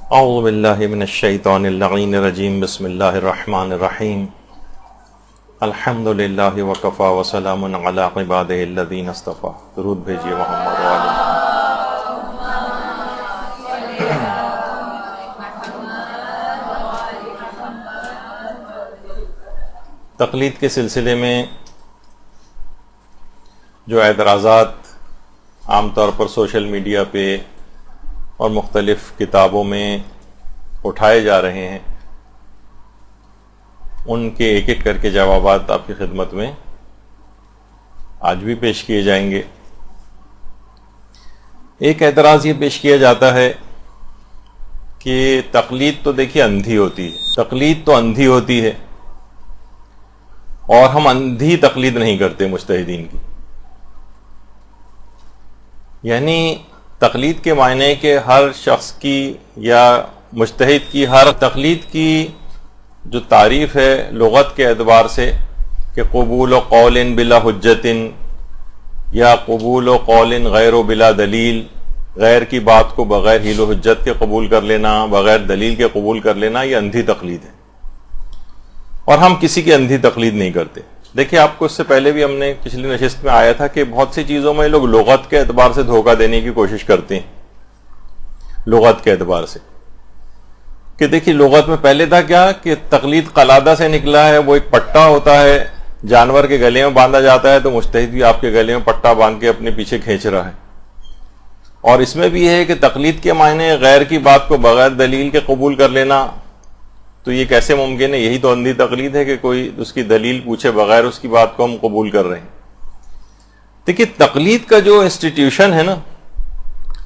اعوذ باللہ من الشیطان اللعین الرجیم بسم اللہ الرحمن الرحیم الحمد للہ وکفا وسلام علی عبادہ الذین اصطفیٰ. درود بھیجیے محمد وعلی. تقلید کے سلسلے میں جو اعتراضات عام طور پر سوشل میڈیا پہ اور مختلف کتابوں میں اٹھائے جا رہے ہیں، ان کے ایک ایک کر کے جوابات آپ کی خدمت میں آج بھی پیش کیے جائیں گے. ایک اعتراض یہ پیش کیا جاتا ہے کہ تقلید تو دیکھیے اندھی ہوتی ہے، تقلید تو اندھی ہوتی ہے اور ہم اندھی تقلید نہیں کرتے مجتہدین کی. یعنی تقلید کے معنی کہ ہر شخص کی یا مجتہد کی ہر تقلید کی جو تعریف ہے لغت کے اعتبار سے کہ قبول و قول بلا حجت یا قبول و قول غیر و بلا دلیل، غیر کی بات کو بغیر حیل و حجت کے قبول کر لینا، بغیر دلیل کے قبول کر لینا، یہ اندھی تقلید ہے اور ہم کسی کی اندھی تقلید نہیں کرتے. دیکھیں آپ کو اس سے پہلے بھی ہم نے پچھلی نشست میں آیا تھا کہ بہت سی چیزوں میں لوگ لغت کے اعتبار سے دھوکہ دینے کی کوشش کرتے ہیں. لغت کے اعتبار سے کہ دیکھیے لغت میں پہلے تھا کیا کہ تقلید قلادہ سے نکلا ہے، وہ ایک پٹا ہوتا ہے جانور کے گلے میں باندھا جاتا ہے، تو مجتہد بھی آپ کے گلے میں پٹا باندھ کے اپنے پیچھے کھینچ رہا ہے. اور اس میں بھی ہے کہ تقلید کے معنی غیر کی بات کو بغیر دلیل کے قبول کر لینا، تو یہ کیسے ممکن ہے؟ یہی تو اندھی تقلید ہے کہ کوئی اس کی دلیل پوچھے بغیر اس کی بات کو ہم قبول کر رہے ہیں. دیکھیے تقلید کا جو انسٹیٹیوشن ہے نا،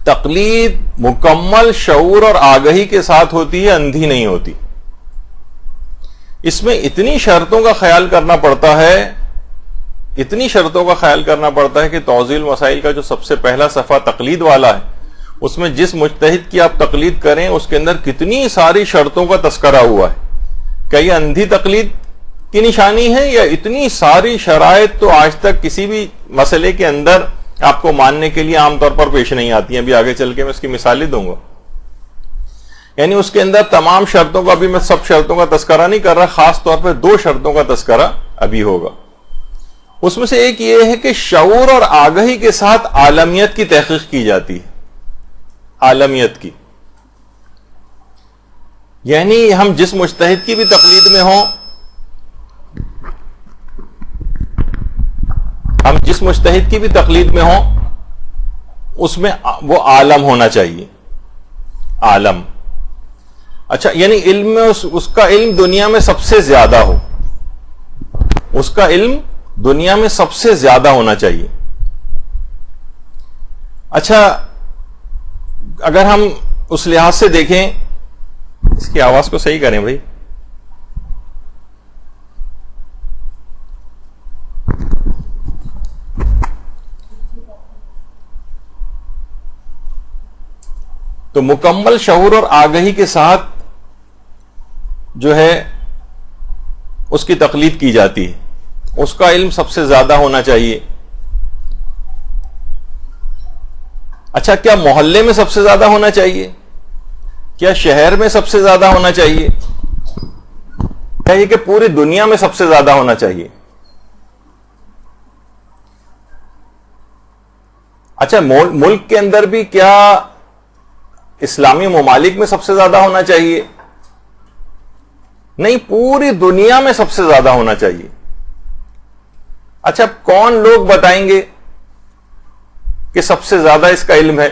تقلید مکمل شعور اور آگہی کے ساتھ ہوتی ہے، اندھی نہیں ہوتی. اس میں اتنی شرطوں کا خیال کرنا پڑتا ہے، اتنی شرطوں کا خیال کرنا پڑتا ہے کہ توضیح المسائل کا جو سب سے پہلا صفحہ تقلید والا ہے، اس میں جس مجتہد کی آپ تقلید کریں اس کے اندر کتنی ساری شرطوں کا تذکرہ ہوا ہے. کیا یہ اندھی تقلید کی نشانی ہے یا اتنی ساری شرائط تو آج تک کسی بھی مسئلے کے اندر آپ کو ماننے کے لیے عام طور پر پیش نہیں آتی ہیں؟ ابھی آگے چل کے میں اس کی مثالیں دوں گا. یعنی اس کے اندر تمام شرطوں کا، ابھی میں سب شرطوں کا تذکرہ نہیں کر رہا، خاص طور پہ 2 شرطوں کا تذکرہ ابھی ہوگا. اس میں سے ایک یہ ہے کہ شعور اور آگہی کے ساتھ عالمیت کی تحقیق کی جاتی ہے. عالمیت کی، یعنی ہم جس مجتہد کی بھی تقلید میں ہوں، ہم جس مجتہد کی بھی تقلید میں ہوں اس میں وہ عالم ہونا چاہیے. عالم، اچھا یعنی علم میں اس کا علم دنیا میں سب سے زیادہ ہو، اس کا علم دنیا میں سب سے زیادہ ہونا چاہیے. اچھا اگر ہم اس لحاظ سے دیکھیں، اس کی آواز کو صحیح کریں بھائی. تو مکمل شعور اور آگہی کے ساتھ جو ہے اس کی تقلید کی جاتی ہے، اس کا علم سب سے زیادہ ہونا چاہیے. اچھا کیا محلے میں سب سے زیادہ ہونا چاہیے؟ کیا شہر میں سب سے زیادہ ہونا چاہیے؟ کیا یہ کہ پوری دنیا میں سب سے زیادہ ہونا چاہیے؟ اچھا ملک کے اندر بھی کیا اسلامی ممالک میں سب سے زیادہ ہونا چاہیے؟ نہیں، پوری دنیا میں سب سے زیادہ ہونا چاہیے. اچھا کون لوگ بتائیں گے کہ سب سے زیادہ اس کا علم ہے؟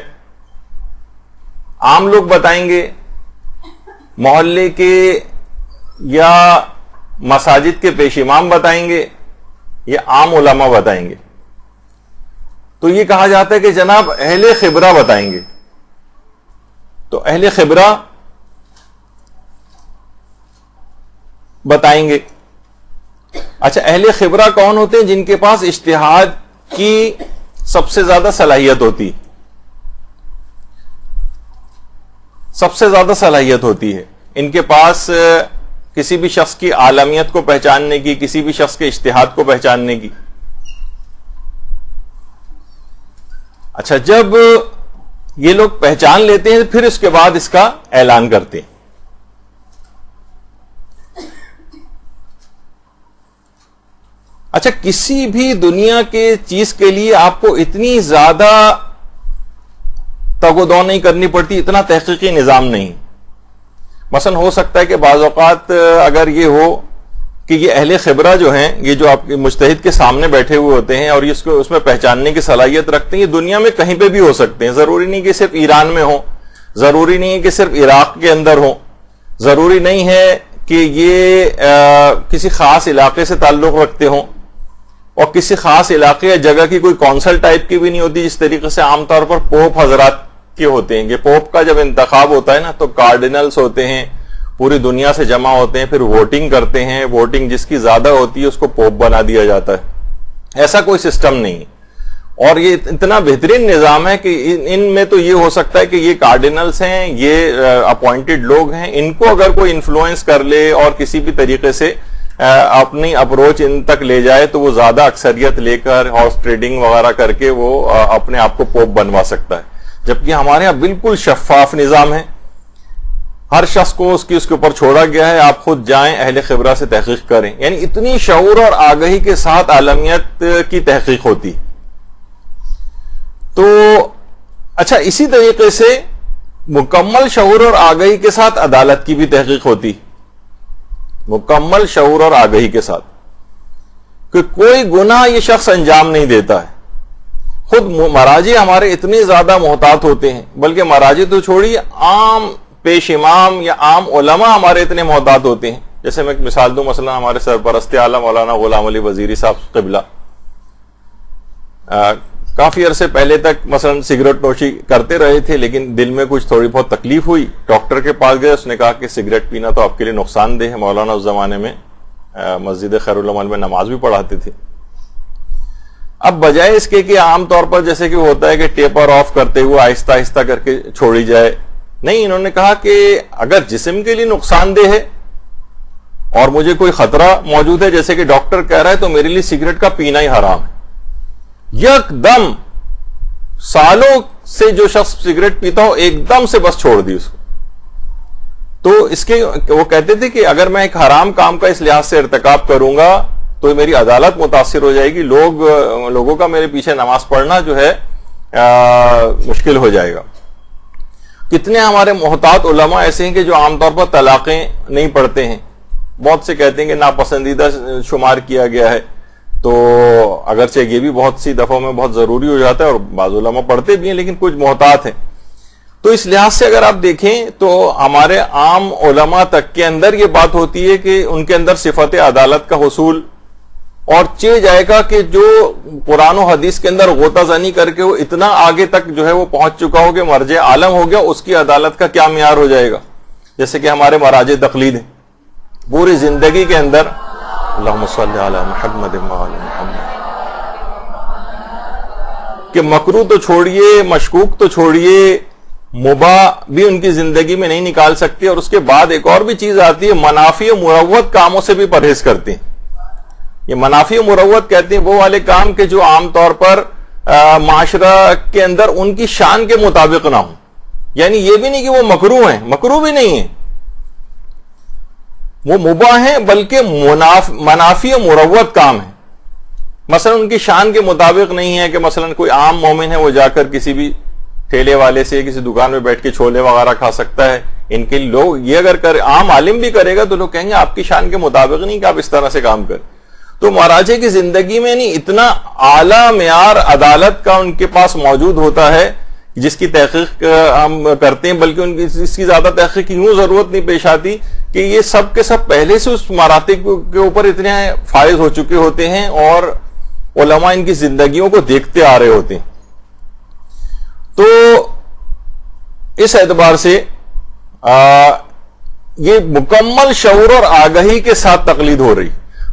عام لوگ بتائیں گے، محلے کے یا مساجد کے پیش امام بتائیں گے، یا عام علماء بتائیں گے؟ تو یہ کہا جاتا ہے کہ جناب اہل خبرہ بتائیں گے. تو اہل خبرہ بتائیں گے. اچھا اہل خبرہ کون ہوتے ہیں؟ جن کے پاس اجتہاد کی سب سے زیادہ صلاحیت ہوتی، سب سے زیادہ صلاحیت ہوتی ہے. ان کے پاس کسی بھی شخص کی عالمیت کو پہچاننے کی، کسی بھی شخص کے اجتہاد کو پہچاننے کی. اچھا جب یہ لوگ پہچان لیتے ہیں، پھر اس کے بعد اس کا اعلان کرتے ہیں. اچھا، کسی بھی دنیا کے چیز کے لیے آپ کو اتنی زیادہ تگ و دو نہیں کرنی پڑتی، اتنا تحقیقی نظام نہیں. مثلا ہو سکتا ہے کہ بعض اوقات اگر یہ ہو کہ یہ اہل خبرہ جو ہیں، یہ جو آپ کے مجتہد کے سامنے بیٹھے ہوئے ہوتے ہیں اور اس میں پہچاننے کی صلاحیت رکھتے ہیں، یہ دنیا میں کہیں پہ بھی ہو سکتے ہیں. ضروری نہیں کہ صرف ایران میں ہوں، ضروری نہیں ہے کہ صرف عراق کے اندر ہوں، ضروری نہیں ہے کہ یہ کسی خاص علاقے سے تعلق رکھتے ہوں، اور کسی خاص علاقے یا جگہ کی کوئی کونسل ٹائپ کی بھی نہیں ہوتی، جس طریقے سے عام طور پر پوپ حضرات کے ہوتے ہیں. کہ پوپ کا جب انتخاب ہوتا ہے نا، تو کارڈینلز ہوتے ہیں، پوری دنیا سے جمع ہوتے ہیں، پھر ووٹنگ کرتے ہیں، ووٹنگ جس کی زیادہ ہوتی ہے اس کو پوپ بنا دیا جاتا ہے. ایسا کوئی سسٹم نہیں. اور یہ اتنا بہترین نظام ہے کہ ان میں تو یہ ہو سکتا ہے کہ یہ کارڈینلز ہیں، یہ اپوائنٹڈ لوگ ہیں، ان کو اگر کوئی انفلوئنس کر لے اور کسی بھی طریقے سے اپنی اپروچ ان تک لے جائے، تو وہ زیادہ اکثریت لے کر ہارس ٹریڈنگ وغیرہ کر کے وہ اپنے آپ کو پوپ بنوا سکتا ہے. جبکہ ہمارے یہاں بالکل شفاف نظام ہے، ہر شخص کو اس کے اوپر چھوڑا گیا ہے. آپ خود جائیں، اہل خبرہ سے تحقیق کریں. یعنی اتنی شعور اور آگہی کے ساتھ عالمیت کی تحقیق ہوتی. تو اچھا، اسی طریقے سے مکمل شعور اور آگہی کے ساتھ عدالت کی بھی تحقیق ہوتی. مکمل شعور اور آگہی کے ساتھ کہ کوئی گناہ یہ شخص انجام نہیں دیتا ہے. خود مراجع ہمارے اتنے زیادہ محتاط ہوتے ہیں، بلکہ مراجع تو چھوڑیے، عام پیش امام یا عام علماء ہمارے اتنے محتاط ہوتے ہیں. جیسے میں ایک مثال دوں، مثلا ہمارے سرپرست اعلیٰ مولانا غلام علی وزیری صاحب قبلہ کافی عرصے پہلے تک مثلا سگریٹ نوشی کرتے رہے تھے، لیکن دل میں کچھ تھوڑی بہت تکلیف ہوئی. ڈاکٹر کے پاس گئے، اس نے کہا کہ سگریٹ پینا تو آپ کے لیے نقصان دہ ہے. مولانا اس زمانے میں مسجد خیر العمل میں نماز بھی پڑھاتے تھے. اب بجائے اس کے کہ عام طور پر جیسے کہ ہوتا ہے کہ ٹیپر آف کرتے ہوئے آہستہ آہستہ کر کے چھوڑی جائے، نہیں، انہوں نے کہا کہ اگر جسم کے لیے نقصان دہ ہے اور مجھے کوئی خطرہ موجود ہے، جیسے کہ ڈاکٹر کہہ رہا ہے، تو میرے لیے سگریٹ کا پینا ہی حرام ہے. یک دم سالوں سے جو شخص سگریٹ پیتا ہو، ایک دم سے بس چھوڑ دی اس کو. تو اس کے وہ کہتے تھے کہ اگر میں ایک حرام کام کا اس لحاظ سے ارتکاب کروں گا تو میری عدالت متاثر ہو جائے گی، لوگوں کا میرے پیچھے نماز پڑھنا جو ہے مشکل ہو جائے گا. کتنے ہمارے محتاط علماء ایسے ہیں کہ جو عام طور پر طلاقیں نہیں پڑھتے ہیں. بہت سے کہتے ہیں کہ ناپسندیدہ شمار کیا گیا ہے، تو اگرچہ یہ بھی بہت سی دفعوں میں بہت ضروری ہو جاتا ہے، اور بعض علماء پڑھتے بھی ہیں، لیکن کچھ محتاط ہیں. تو اس لحاظ سے اگر آپ دیکھیں تو ہمارے عام علماء تک کے اندر یہ بات ہوتی ہے کہ ان کے اندر صفت عدالت کا حصول، اور چہ جائے گا کہ جو قرآن و حدیث کے اندر غوطہ زنی کر کے وہ اتنا آگے تک جو ہے وہ پہنچ چکا ہو کہ مرجع عالم ہو گیا، اس کی عدالت کا کیا معیار ہو جائے گا. جیسے کہ ہمارے مراجع تقلید ہیں، پوری زندگی کے اندر اللہم صلی علی محمد وعلی محمد، کہ مکروہ تو چھوڑیے، مشکوک تو چھوڑیے، مباح بھی ان کی زندگی میں نہیں نکال سکتے. اور اس کے بعد ایک اور بھی چیز آتی ہے، منافی و مروت کاموں سے بھی پرہیز کرتے ہیں. یہ منافی و مروت کہتے ہیں وہ والے کام کہ جو عام طور پر معاشرہ کے اندر ان کی شان کے مطابق نہ ہوں. یعنی یہ بھی نہیں کہ وہ مکروہ ہیں، مکروہ بھی نہیں ہیں، وہ مباح ہیں، بلکہ منافی و مروت کام ہیں. مثلا ان کی شان کے مطابق نہیں ہے کہ مثلا کوئی عام مومن ہے وہ جا کر کسی بھی ٹھیلے والے سے کسی دکان میں بیٹھ کے چھولے وغیرہ کھا سکتا ہے. ان کے لوگ یہ اگر عام عالم بھی کرے گا تو لوگ کہیں گے آپ کی شان کے مطابق نہیں کہ آپ اس طرح سے کام کریں. تو مراجع کی زندگی میں نہیں اتنا اعلیٰ معیار عدالت کا ان کے پاس موجود ہوتا ہے جس کی تحقیق ہم کرتے ہیں، بلکہ ان کی اس کی زیادہ تحقیق کی یوں ضرورت نہیں پیش آتی کہ یہ سب کے سب پہلے سے اس مراتب کے اوپر اتنے فائز ہو چکے ہوتے ہیں اور علماء ان کی زندگیوں کو دیکھتے آ رہے ہوتے ہیں. تو اس اعتبار سے یہ مکمل شعور اور آگہی کے ساتھ تقلید ہو رہی،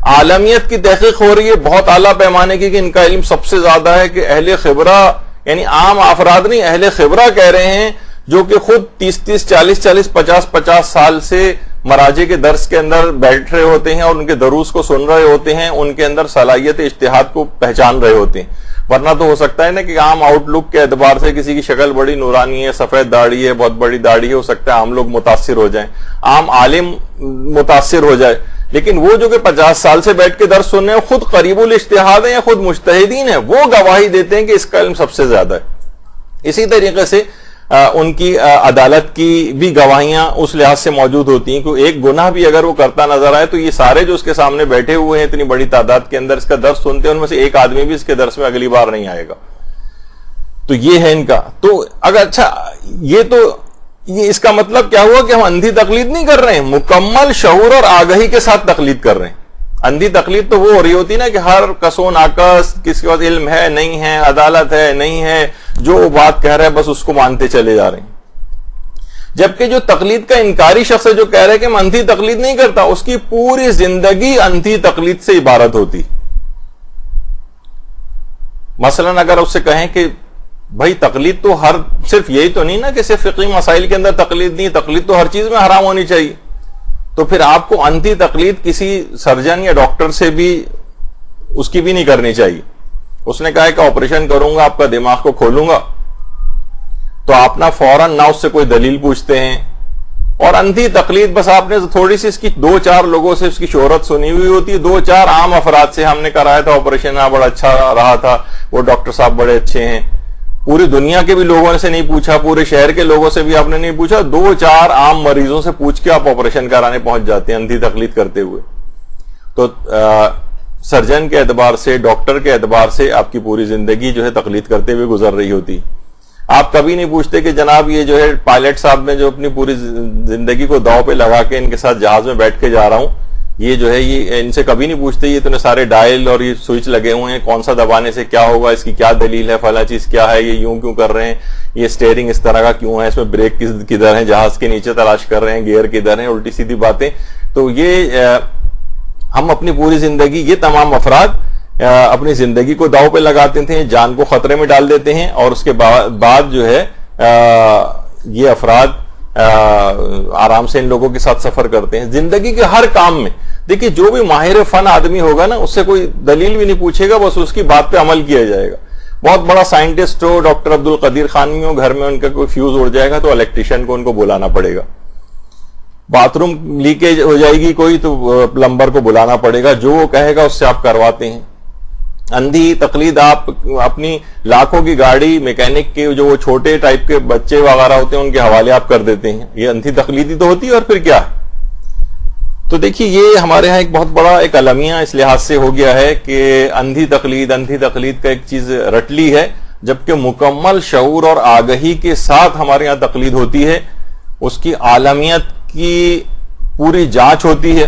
عالمیت کی تحقیق ہو رہی ہے بہت اعلیٰ پیمانے کی، کہ ان کا علم سب سے زیادہ ہے. کہ اہل خبرہ، یعنی عام افراد نہیں، اہل خبرہ کہہ رہے ہیں جو کہ خود 30 40 50 سال سے مراجع کے درس کے اندر بیٹھ رہے ہوتے ہیں اور ان کے دروس کو سن رہے ہوتے ہیں، ان کے اندر صلاحیت اجتہاد کو پہچان رہے ہوتے ہیں. ورنہ تو ہو سکتا ہے نا کہ عام آؤٹ لک کے اعتبار سے کسی کی شکل بڑی نورانی ہے، سفید داڑھی ہے، بہت بڑی داڑھی ہے، ہو سکتا ہے عام لوگ متاثر ہو جائیں، عام عالم متاثر ہو جائے، لیکن وہ جو کہ 50 سال سے بیٹھ کے درس سننے ہیں، خود قریب الاجتہاد ہیں یا خود مجتہدین ہیں، وہ گواہی دیتے ہیں کہ اس کا علم سب سے زیادہ ہے۔ اسی طریقے سے ان کی عدالت کی بھی گواہیاں اس لحاظ سے موجود ہوتی ہیں کہ ایک گناہ بھی اگر وہ کرتا نظر آئے تو یہ سارے جو اس کے سامنے بیٹھے ہوئے ہیں اتنی بڑی تعداد کے اندر اس کا درس سنتے ہیں، ان میں سے ایک آدمی بھی اس کے درس میں اگلی بار نہیں آئے گا۔ تو یہ ہے ان کا۔ تو اگر اچھا یہ اس کا مطلب کیا ہوا کہ ہم اندھی تقلید نہیں کر رہے ہیں، مکمل شعور اور آگہی کے ساتھ تقلید کر رہے ہیں۔ اندھی تقلید تو وہ ہو رہی ہوتی نا کہ ہر کسو ناقص، کس کے پاس علم ہے نہیں ہے، عدالت ہے نہیں ہے، جو وہ بات کہہ رہا ہے بس اس کو مانتے چلے جا رہے ہیں۔ جبکہ جو تقلید کا انکاری شخص ہے جو کہہ رہا ہے کہ میں اندھی تقلید نہیں کرتا، اس کی پوری زندگی اندھی تقلید سے عبارت ہوتی۔ مثلا اگر اس سے کہیں کہ بھائی تقلید تو صرف یہی تو نہیں نا کہ صرف فقہی مسائل کے اندر تقلید نہیں، تقلید تو ہر چیز میں حرام ہونی چاہیے، تو پھر آپ کو اندھی تقلید کسی سرجن یا ڈاکٹر سے بھی اس کی بھی نہیں کرنی چاہیے۔ اس نے کہا کہ آپریشن کروں گا، آپ کا دماغ کو کھولوں گا، تو آپ نہ فوراً نہ اس سے کوئی دلیل پوچھتے ہیں، اور اندھی تقلید بس آپ نے تھوڑی سی اس کی 2-4 لوگوں سے اس کی شہرت سنی ہوئی ہوتی ہے، 2-4 عام افراد سے ہم نے کرایا تھا آپریشن، بڑا اچھا رہا تھا، وہ ڈاکٹر صاحب بڑے اچھے ہیں، پوری دنیا کے بھی لوگوں سے نہیں پوچھا، پورے شہر کے لوگوں سے بھی آپ نے نہیں پوچھا، 2-4 عام مریضوں سے پوچھ کے آپ آپریشن کرانے پہنچ جاتے ہیں اندھی تقلید کرتے ہوئے۔ تو سرجن کے اعتبار سے، ڈاکٹر کے اعتبار سے آپ کی پوری زندگی جو ہے تقلید کرتے ہوئے گزر رہی ہوتی۔ آپ کبھی نہیں پوچھتے کہ جناب یہ جو ہے پائلٹ صاحب میں جو اپنی پوری زندگی کو داؤ پہ لگا کے ان کے ساتھ جہاز میں بیٹھ کے جا رہا ہوں، یہ جو ہے یہ ان سے کبھی نہیں پوچھتے یہ تو نے سارے ڈائل اور یہ سوئچ لگے ہوئے ہیں، کون سا دبانے سے کیا ہوگا، اس کی کیا دلیل ہے، فلاں چیز کیا ہے، یہ یوں کیوں کر رہے ہیں، یہ سٹیئرنگ اس طرح کا کیوں ہے، اس میں بریک کدھر ہے، جہاز کے نیچے تلاش کر رہے ہیں، گیئر کدھر ہیں، الٹی سیدھی باتیں۔ تو یہ ہم اپنی پوری زندگی، یہ تمام افراد اپنی زندگی کو داؤ پہ لگاتے تھے، جان کو خطرے میں ڈال دیتے ہیں، اور اس کے بعد جو ہے یہ افراد آرام سے ان لوگوں کے ساتھ سفر کرتے ہیں زندگی کے ہر کام میں۔ دیکھیے جو بھی ماہر فن آدمی ہوگا نا، اس سے کوئی دلیل بھی نہیں پوچھے گا، بس اس کی بات پہ عمل کیا جائے گا۔ بہت بڑا سائنٹسٹ ہو، ڈاکٹر عبدالقدیر خانوی ہو، گھر میں ان کا کوئی فیوز اڑ جائے گا تو الیکٹریشین کو ان کو بلانا پڑے گا، باتھ روم لیکیج ہو جائے گی کوئی تو پلمبر کو بلانا پڑے گا، جو وہ کہے گا اس سے آپ کرواتے ہیں۔ اندھی تقلید آپ اپنی لاکھوں کی گاڑی میکینک کے جو وہ چھوٹے ٹائپ کے بچے وغیرہ ہوتے ہیں ان کے حوالے آپ کر دیتے ہیں، یہ اندھی تقلیدی تو ہوتی ہے، اور پھر کیا ہے۔ تو دیکھیے یہ ہمارے ہاں ایک بہت بڑا ایک المیہ اس لحاظ سے ہو گیا ہے کہ اندھی تقلید کا ایک چیز رٹ لی ہے، جبکہ مکمل شعور اور آگہی کے ساتھ ہمارے یہاں تقلید ہوتی ہے، اس کی عالمیت کی پوری جانچ ہوتی ہے،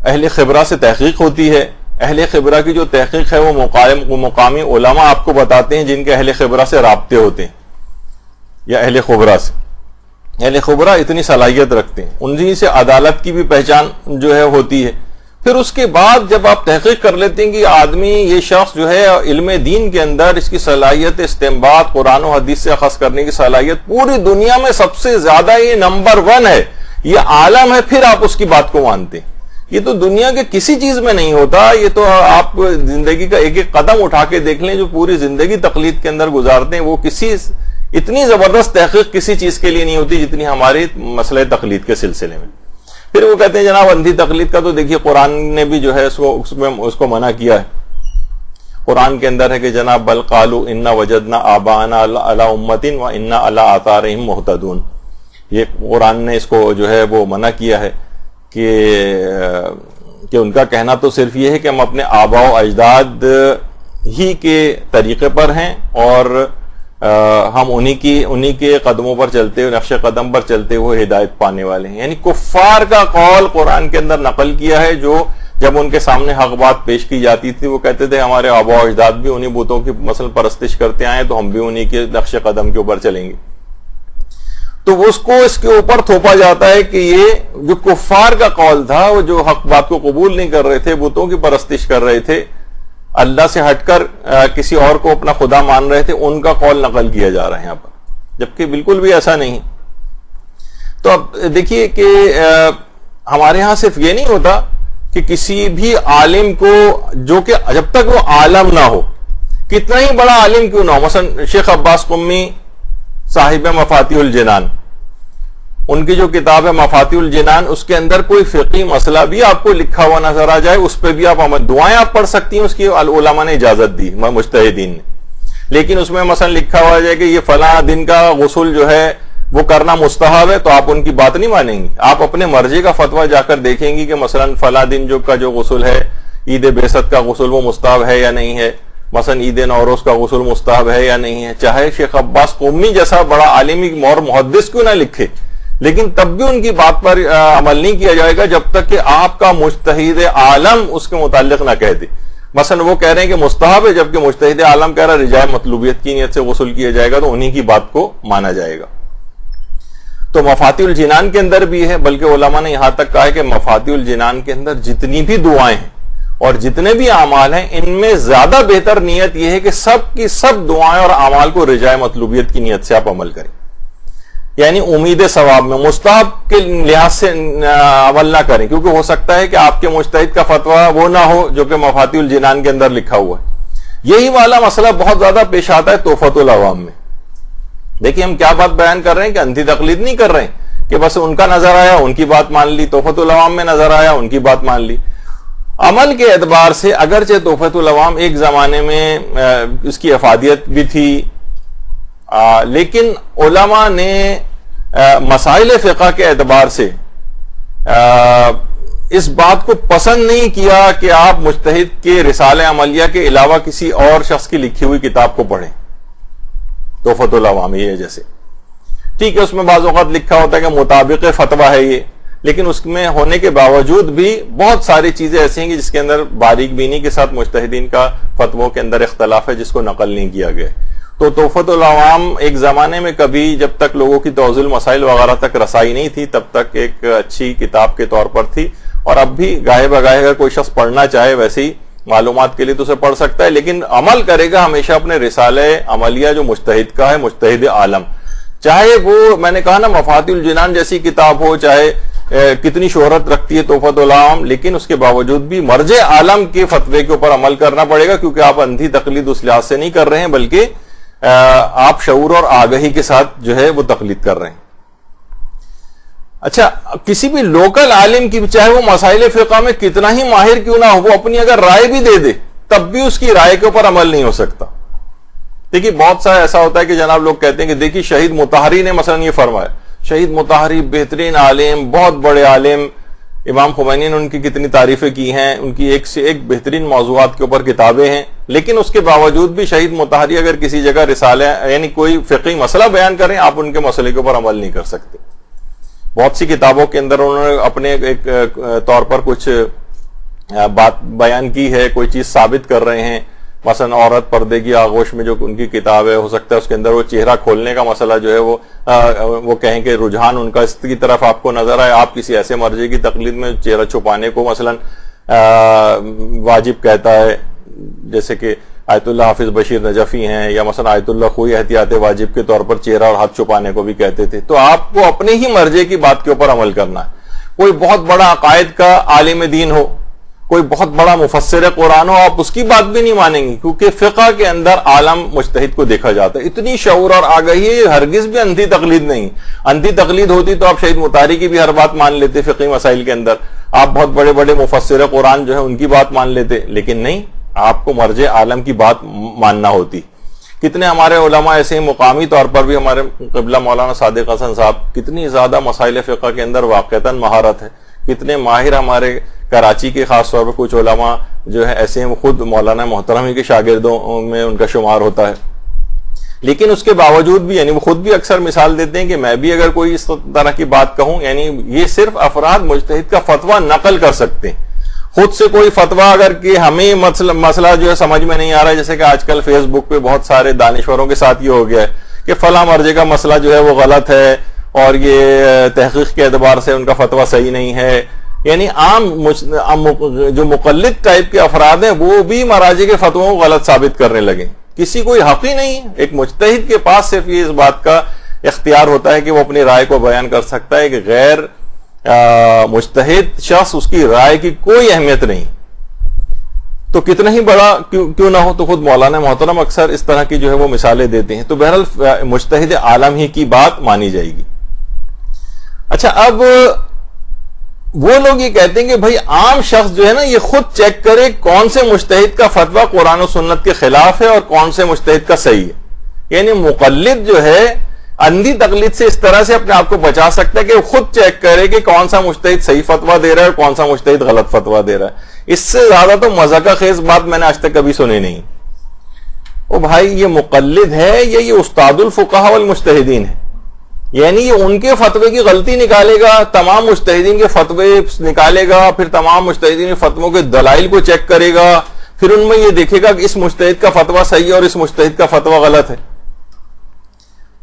اہل خبرہ سے تحقیق ہوتی ہے۔ اہل خبرہ کی جو تحقیق ہے وہ مقامی علماء آپ کو بتاتے ہیں جن کے اہل خبرہ سے رابطے ہوتے ہیں، یا اہل خبرہ سے، اہل خبرہ اتنی صلاحیت رکھتے ہیں، انہی سے عدالت کی بھی پہچان جو ہے ہوتی ہے۔ پھر اس کے بعد جب آپ تحقیق کر لیتے ہیں کہ آدمی یہ شخص جو ہے علم دین کے اندر اس کی صلاحیت استنباط قرآن و حدیث سے اخذ کرنے کی صلاحیت پوری دنیا میں سب سے زیادہ یہ نمبر 1 ہے، یہ عالم ہے، پھر آپ اس کی بات کو مانتے ہیں۔ یہ تو دنیا کے کسی چیز میں نہیں ہوتا، یہ تو آپ زندگی کا ایک ایک قدم اٹھا کے دیکھ لیں، جو پوری زندگی تقلید کے اندر گزارتے ہیں، وہ اتنی زبردست تحقیق کسی چیز کے لیے نہیں ہوتی جتنی ہماری مسئلہ تقلید کے سلسلے میں۔ پھر وہ کہتے ہیں جناب اندھی تقلید کا تو دیکھیے قرآن نے بھی جو ہے اس کو منع کیا ہے۔ قرآن کے اندر ہے کہ جناب بل قالوا انا وجدنا آباءنا علی امۃ وانا علی آثارہم مہتدون، یہ قرآن نے اس کو جو ہے وہ منع کیا ہے کہ ان کا کہنا تو صرف یہ ہے کہ ہم اپنے آباء و اجداد ہی کے طریقے پر ہیں، اور ہم انہی کے قدموں پر چلتے ہوئے، نقش قدم پر چلتے ہوئے ہدایت پانے والے ہیں۔ یعنی کفار کا قول قرآن کے اندر نقل کیا ہے، جو جب ان کے سامنے حق بات پیش کی جاتی تھی وہ کہتے تھے ہمارے آباء و اجداد بھی انہی بتوں کی مثلا پرستش کرتے آئے تو ہم بھی انہی کے نقش قدم کے اوپر چلیں گے۔ تو اس کو اس کے اوپر تھوپا جاتا ہے کہ یہ جو کفار کا قول تھا، وہ جو حق بات کو قبول نہیں کر رہے تھے، بتوں کی پرستش کر رہے تھے، اللہ سے ہٹ کر کسی اور کو اپنا خدا مان رہے تھے، ان کا قول نقل کیا جا رہا ہے یہاں پر، جبکہ بالکل بھی ایسا نہیں۔ تو اب دیکھیے کہ ہمارے ہاں صرف یہ نہیں ہوتا کہ کسی بھی عالم کو، جو کہ جب تک وہ عالم نہ ہو، کتنا ہی بڑا عالم کیوں نہ ہو. مثلا شیخ عباس قمی صاحب مفاتیح الجنان، ان کی جو کتاب ہے مفاتیح الجنان، اس کے اندر کوئی فقہی مسئلہ بھی آپ کو لکھا ہوا نظر آ جائے، اس پہ بھی آپ دعائیں آپ پڑھ سکتی ہیں، اس کی علماء نے اجازت دی، مجتہدین نے. لیکن اس میں مثلا لکھا ہوا ہے کہ یہ فلاں دن کا غسل جو ہے وہ کرنا مستحب ہے، تو آپ ان کی بات نہیں مانیں گی. آپ اپنے مرضی کا فتویٰ جا کر دیکھیں گی کہ مثلا فلاں دن جو غسل ہے، عید بعثت کا غسل، وہ مستحب ہے یا نہیں ہے، مثلا عید نوروز کا غسل مستحب ہے یا نہیں ہے. چاہے شیخ عباس قمی جیسا بڑا عالمی اور محدث کیوں نہ لکھے، لیکن تب بھی ان کی بات پر عمل نہیں کیا جائے گا جب تک کہ آپ کا مجتہد عالم اس کے متعلق نہ کہہ دے. مثلا وہ کہہ رہے ہیں کہ مستحب ہے، جبکہ مجتہد عالم کہہ رہا ہے رجاء مطلوبیت کی نیت سے غسل کیا جائے گا، تو انہی کی بات کو مانا جائے گا. تو مفاتیح الجنان کے اندر بھی ہے، بلکہ علماء نے یہاں تک کہا ہے کہ مفاتیح الجنان کے اندر جتنی بھی دعائیں ہیں اور جتنے بھی اعمال ہیں، ان میں زیادہ بہتر نیت یہ ہے کہ سب کی سب دعائیں اور اعمال کو رجاء مطلوبیت کی نیت سے آپ عمل کریں، یعنی امید ثواب میں. مستحب کے لحاظ سے عمل نہ کریں، کیونکہ ہو سکتا ہے کہ آپ کے مجتہد کا فتویٰ وہ نہ ہو جو کہ مفاتیح الجنان کے اندر لکھا ہوا ہے. یہی والا مسئلہ بہت زیادہ پیش آتا ہے تحفۃ العوام میں. دیکھیں ہم کیا بات بیان کر رہے ہیں کہ اندھی تقلید نہیں کر رہے ہیں کہ بس ان کا نظر آیا ان کی بات مان لی، تحفۃ العوام میں نظر آیا ان کی بات مان لی. عمل کے اعتبار سے اگرچہ تحفۃ العوام ایک زمانے میں اس کی افادیت بھی تھی، لیکن علماء نے مسائل فقہ کے اعتبار سے اس بات کو پسند نہیں کیا کہ آپ مجتہد کے رسالہ عملیہ کے علاوہ کسی اور شخص کی لکھی ہوئی کتاب کو پڑھیں. تحفۃ العوام یہ جیسے ٹھیک ہے، اس میں بعض اوقات لکھا ہوتا ہے کہ مطابق فتویٰ ہے یہ، لیکن اس میں ہونے کے باوجود بھی بہت ساری چیزیں ایسی ہیں کہ جس کے اندر باریک بینی کے ساتھ مجتہدین کا فتووں کے اندر اختلاف ہے، جس کو نقل نہیں کیا گیا. تو تحفۃ العوام ایک زمانے میں کبھی جب تک لوگوں کی توضیح المسائل وغیرہ تک رسائی نہیں تھی تب تک ایک اچھی کتاب کے طور پر تھی، اور اب بھی گاہے بگاہے اگر کوئی شخص پڑھنا چاہے ویسی معلومات کے لیے تو اسے پڑھ سکتا ہے، لیکن عمل کرے گا ہمیشہ اپنے رسالہ عملیہ جو مجتہد کا ہے، مجتہد عالم، چاہے وہ میں نے کہا نا مفاتیح الجنان جیسی کتاب ہو، چاہے کتنی شہرت رکھتی ہے تحفۃ العوام، لیکن اس کے باوجود بھی مرجع عالم کے فتوے کے اوپر عمل کرنا پڑے گا، کیونکہ آپ اندھی تقلید اس لحاظ سے نہیں کر رہے ہیں بلکہ آپ شعور اور آگہی کے ساتھ جو ہے وہ تقلید کر رہے ہیں. اچھا، کسی بھی لوکل عالم کی چاہے وہ مسائل فقہ میں کتنا ہی ماہر کیوں نہ ہو، وہ اپنی اگر رائے بھی دے دے تب بھی اس کی رائے کے اوپر عمل نہیں ہو سکتا. دیکھیے بہت سا ایسا ہوتا ہے کہ جناب لوگ کہتے ہیں کہ دیکھیے شہید مطہری نے مثلا یہ فرمایا، شہید مطہری بہترین عالم، بہت بڑے عالم، امام خمینی نے ان کی کتنی تعریفیں کی ہیں، ان کی ایک سے ایک بہترین موضوعات کے اوپر کتابیں ہیں، لیکن اس کے باوجود بھی شہید مطہری اگر کسی جگہ رسالہ یعنی کوئی فقہی مسئلہ بیان کریں آپ ان کے مسئلے کے اوپر عمل نہیں کر سکتے. بہت سی کتابوں کے اندر انہوں نے اپنے ایک طور پر کچھ بات بیان کی ہے، کوئی چیز ثابت کر رہے ہیں، مثلا عورت پردے کی آغوش میں جو ان کی کتاب ہے، ہو سکتا ہے اس کے اندر وہ چہرہ کھولنے کا مسئلہ جو ہے وہ کہیں کہ رجحان ان کا اس کی طرف آپ کو نظر آئے، آپ کسی ایسے مرجع کی تقلید میں چہرہ چھپانے کو مثلا واجب کہتا ہے، جیسے کہ آیت اللہ حافظ بشیر نجفی ہیں، یا مثلا آیت اللہ خوئی احتیاط واجب کے طور پر چہرہ اور ہاتھ چھپانے کو بھی کہتے تھے. تو آپ کو اپنے ہی مرجع کی بات کے اوپر عمل کرنا ہے. کوئی بہت بڑا عقائد کا عالم دین ہو، کوئی بہت بڑا مفسر قرآن ہو، آپ اس کی بات بھی نہیں مانیں گی، کیونکہ فقہ کے اندر عالم مجتہد کو دیکھا جاتا ہے. اتنی شعور اور آگہی ہرگز بھی اندھی تقلید نہیں. اندھی تقلید ہوتی تو آپ شہید مطہری کی بھی ہر بات مان لیتے فقہی مسائل کے اندر، آپ بہت بڑے بڑے مفسر قرآن جو ہے ان کی بات مان لیتے، لیکن نہیں، آپ کو مرجع عالم کی بات ماننا ہوتی. کتنے ہمارے علماء ایسے ہیں مقامی طور پر بھی، ہمارے قبلہ مولانا صادق حسن صاحب کتنی زیادہ مسائل فقہ کے اندر واقعتاً مہارت ہے، کتنے ماہر ہمارے کراچی کے خاص طور پر کچھ علماء جو ہے ایسے ہیں، خود مولانا محترمی کے شاگردوں میں ان کا شمار ہوتا ہے. لیکن اس کے باوجود بھی یعنی وہ خود بھی اکثر مثال دیتے ہیں کہ میں بھی اگر کوئی اس طرح کی بات کہوں، یعنی یہ صرف افراد مجتہد کا فتویٰ نقل کر سکتے ہیں. خود سے کوئی فتویٰ اگر کہ ہمیں مسئلہ جو ہے سمجھ میں نہیں آ رہا ہے، جیسے کہ آج کل فیس بک پہ بہت سارے دانشوروں کے ساتھ یہ ہو گیا ہے کہ فلاں مرجع کا مسئلہ جو ہے وہ غلط ہے اور یہ تحقیق کے اعتبار سے ان کا فتویٰ صحیح نہیں ہے، یعنی عام جو مقلد ٹائپ کے افراد ہیں وہ بھی مراجع کے فتووں کو غلط ثابت کرنے لگے. کسی کوئی حق ہی نہیں. ایک مجتہد کے پاس صرف یہ اس بات کا اختیار ہوتا ہے کہ وہ اپنی رائے کو بیان کر سکتا ہے، کہ غیر مجتہد شخص اس کی رائے کی کوئی اہمیت نہیں. تو کتنا ہی بڑا کیوں نہ ہو، تو خود مولانا محترم اکثر اس طرح کی جو ہے وہ مثالیں دیتے ہیں. تو بہرحال مجتہد عالم ہی کی بات مانی جائے گی. اچھا، اب وہ لوگ یہ کہتے ہیں کہ بھائی عام شخص جو ہے نا یہ خود چیک کرے کون سے مجتہد کا فتویٰ قرآن و سنت کے خلاف ہے اور کون سے مجتہد کا صحیح ہے. یعنی مقلد جو ہے اندھی تقلید سے اس طرح سے اپنے آپ کو بچا سکتا ہے کہ وہ خود چیک کرے کہ کون سا مجتہد صحیح فتویٰ دے رہا ہے اور کون سا مجتہد غلط فتویٰ دے رہا ہے. اس سے زیادہ تو مذاق خیز بات میں نے آج تک کبھی سنی نہیں. او بھائی، یہ مقلد ہے یا یہ استاد الفقہاء والمجتہدین ہے؟ یعنی یہ ان کے فتوے کی غلطی نکالے گا، تمام مجتہدین کے فتوے نکالے گا، پھر تمام مجتہدین کے فتووں کے دلائل کو چیک کرے گا، پھر ان میں یہ دیکھے گا کہ اس مجتہد کا فتویٰ صحیح ہے اور اس مجتہد کا فتویٰ غلط ہے.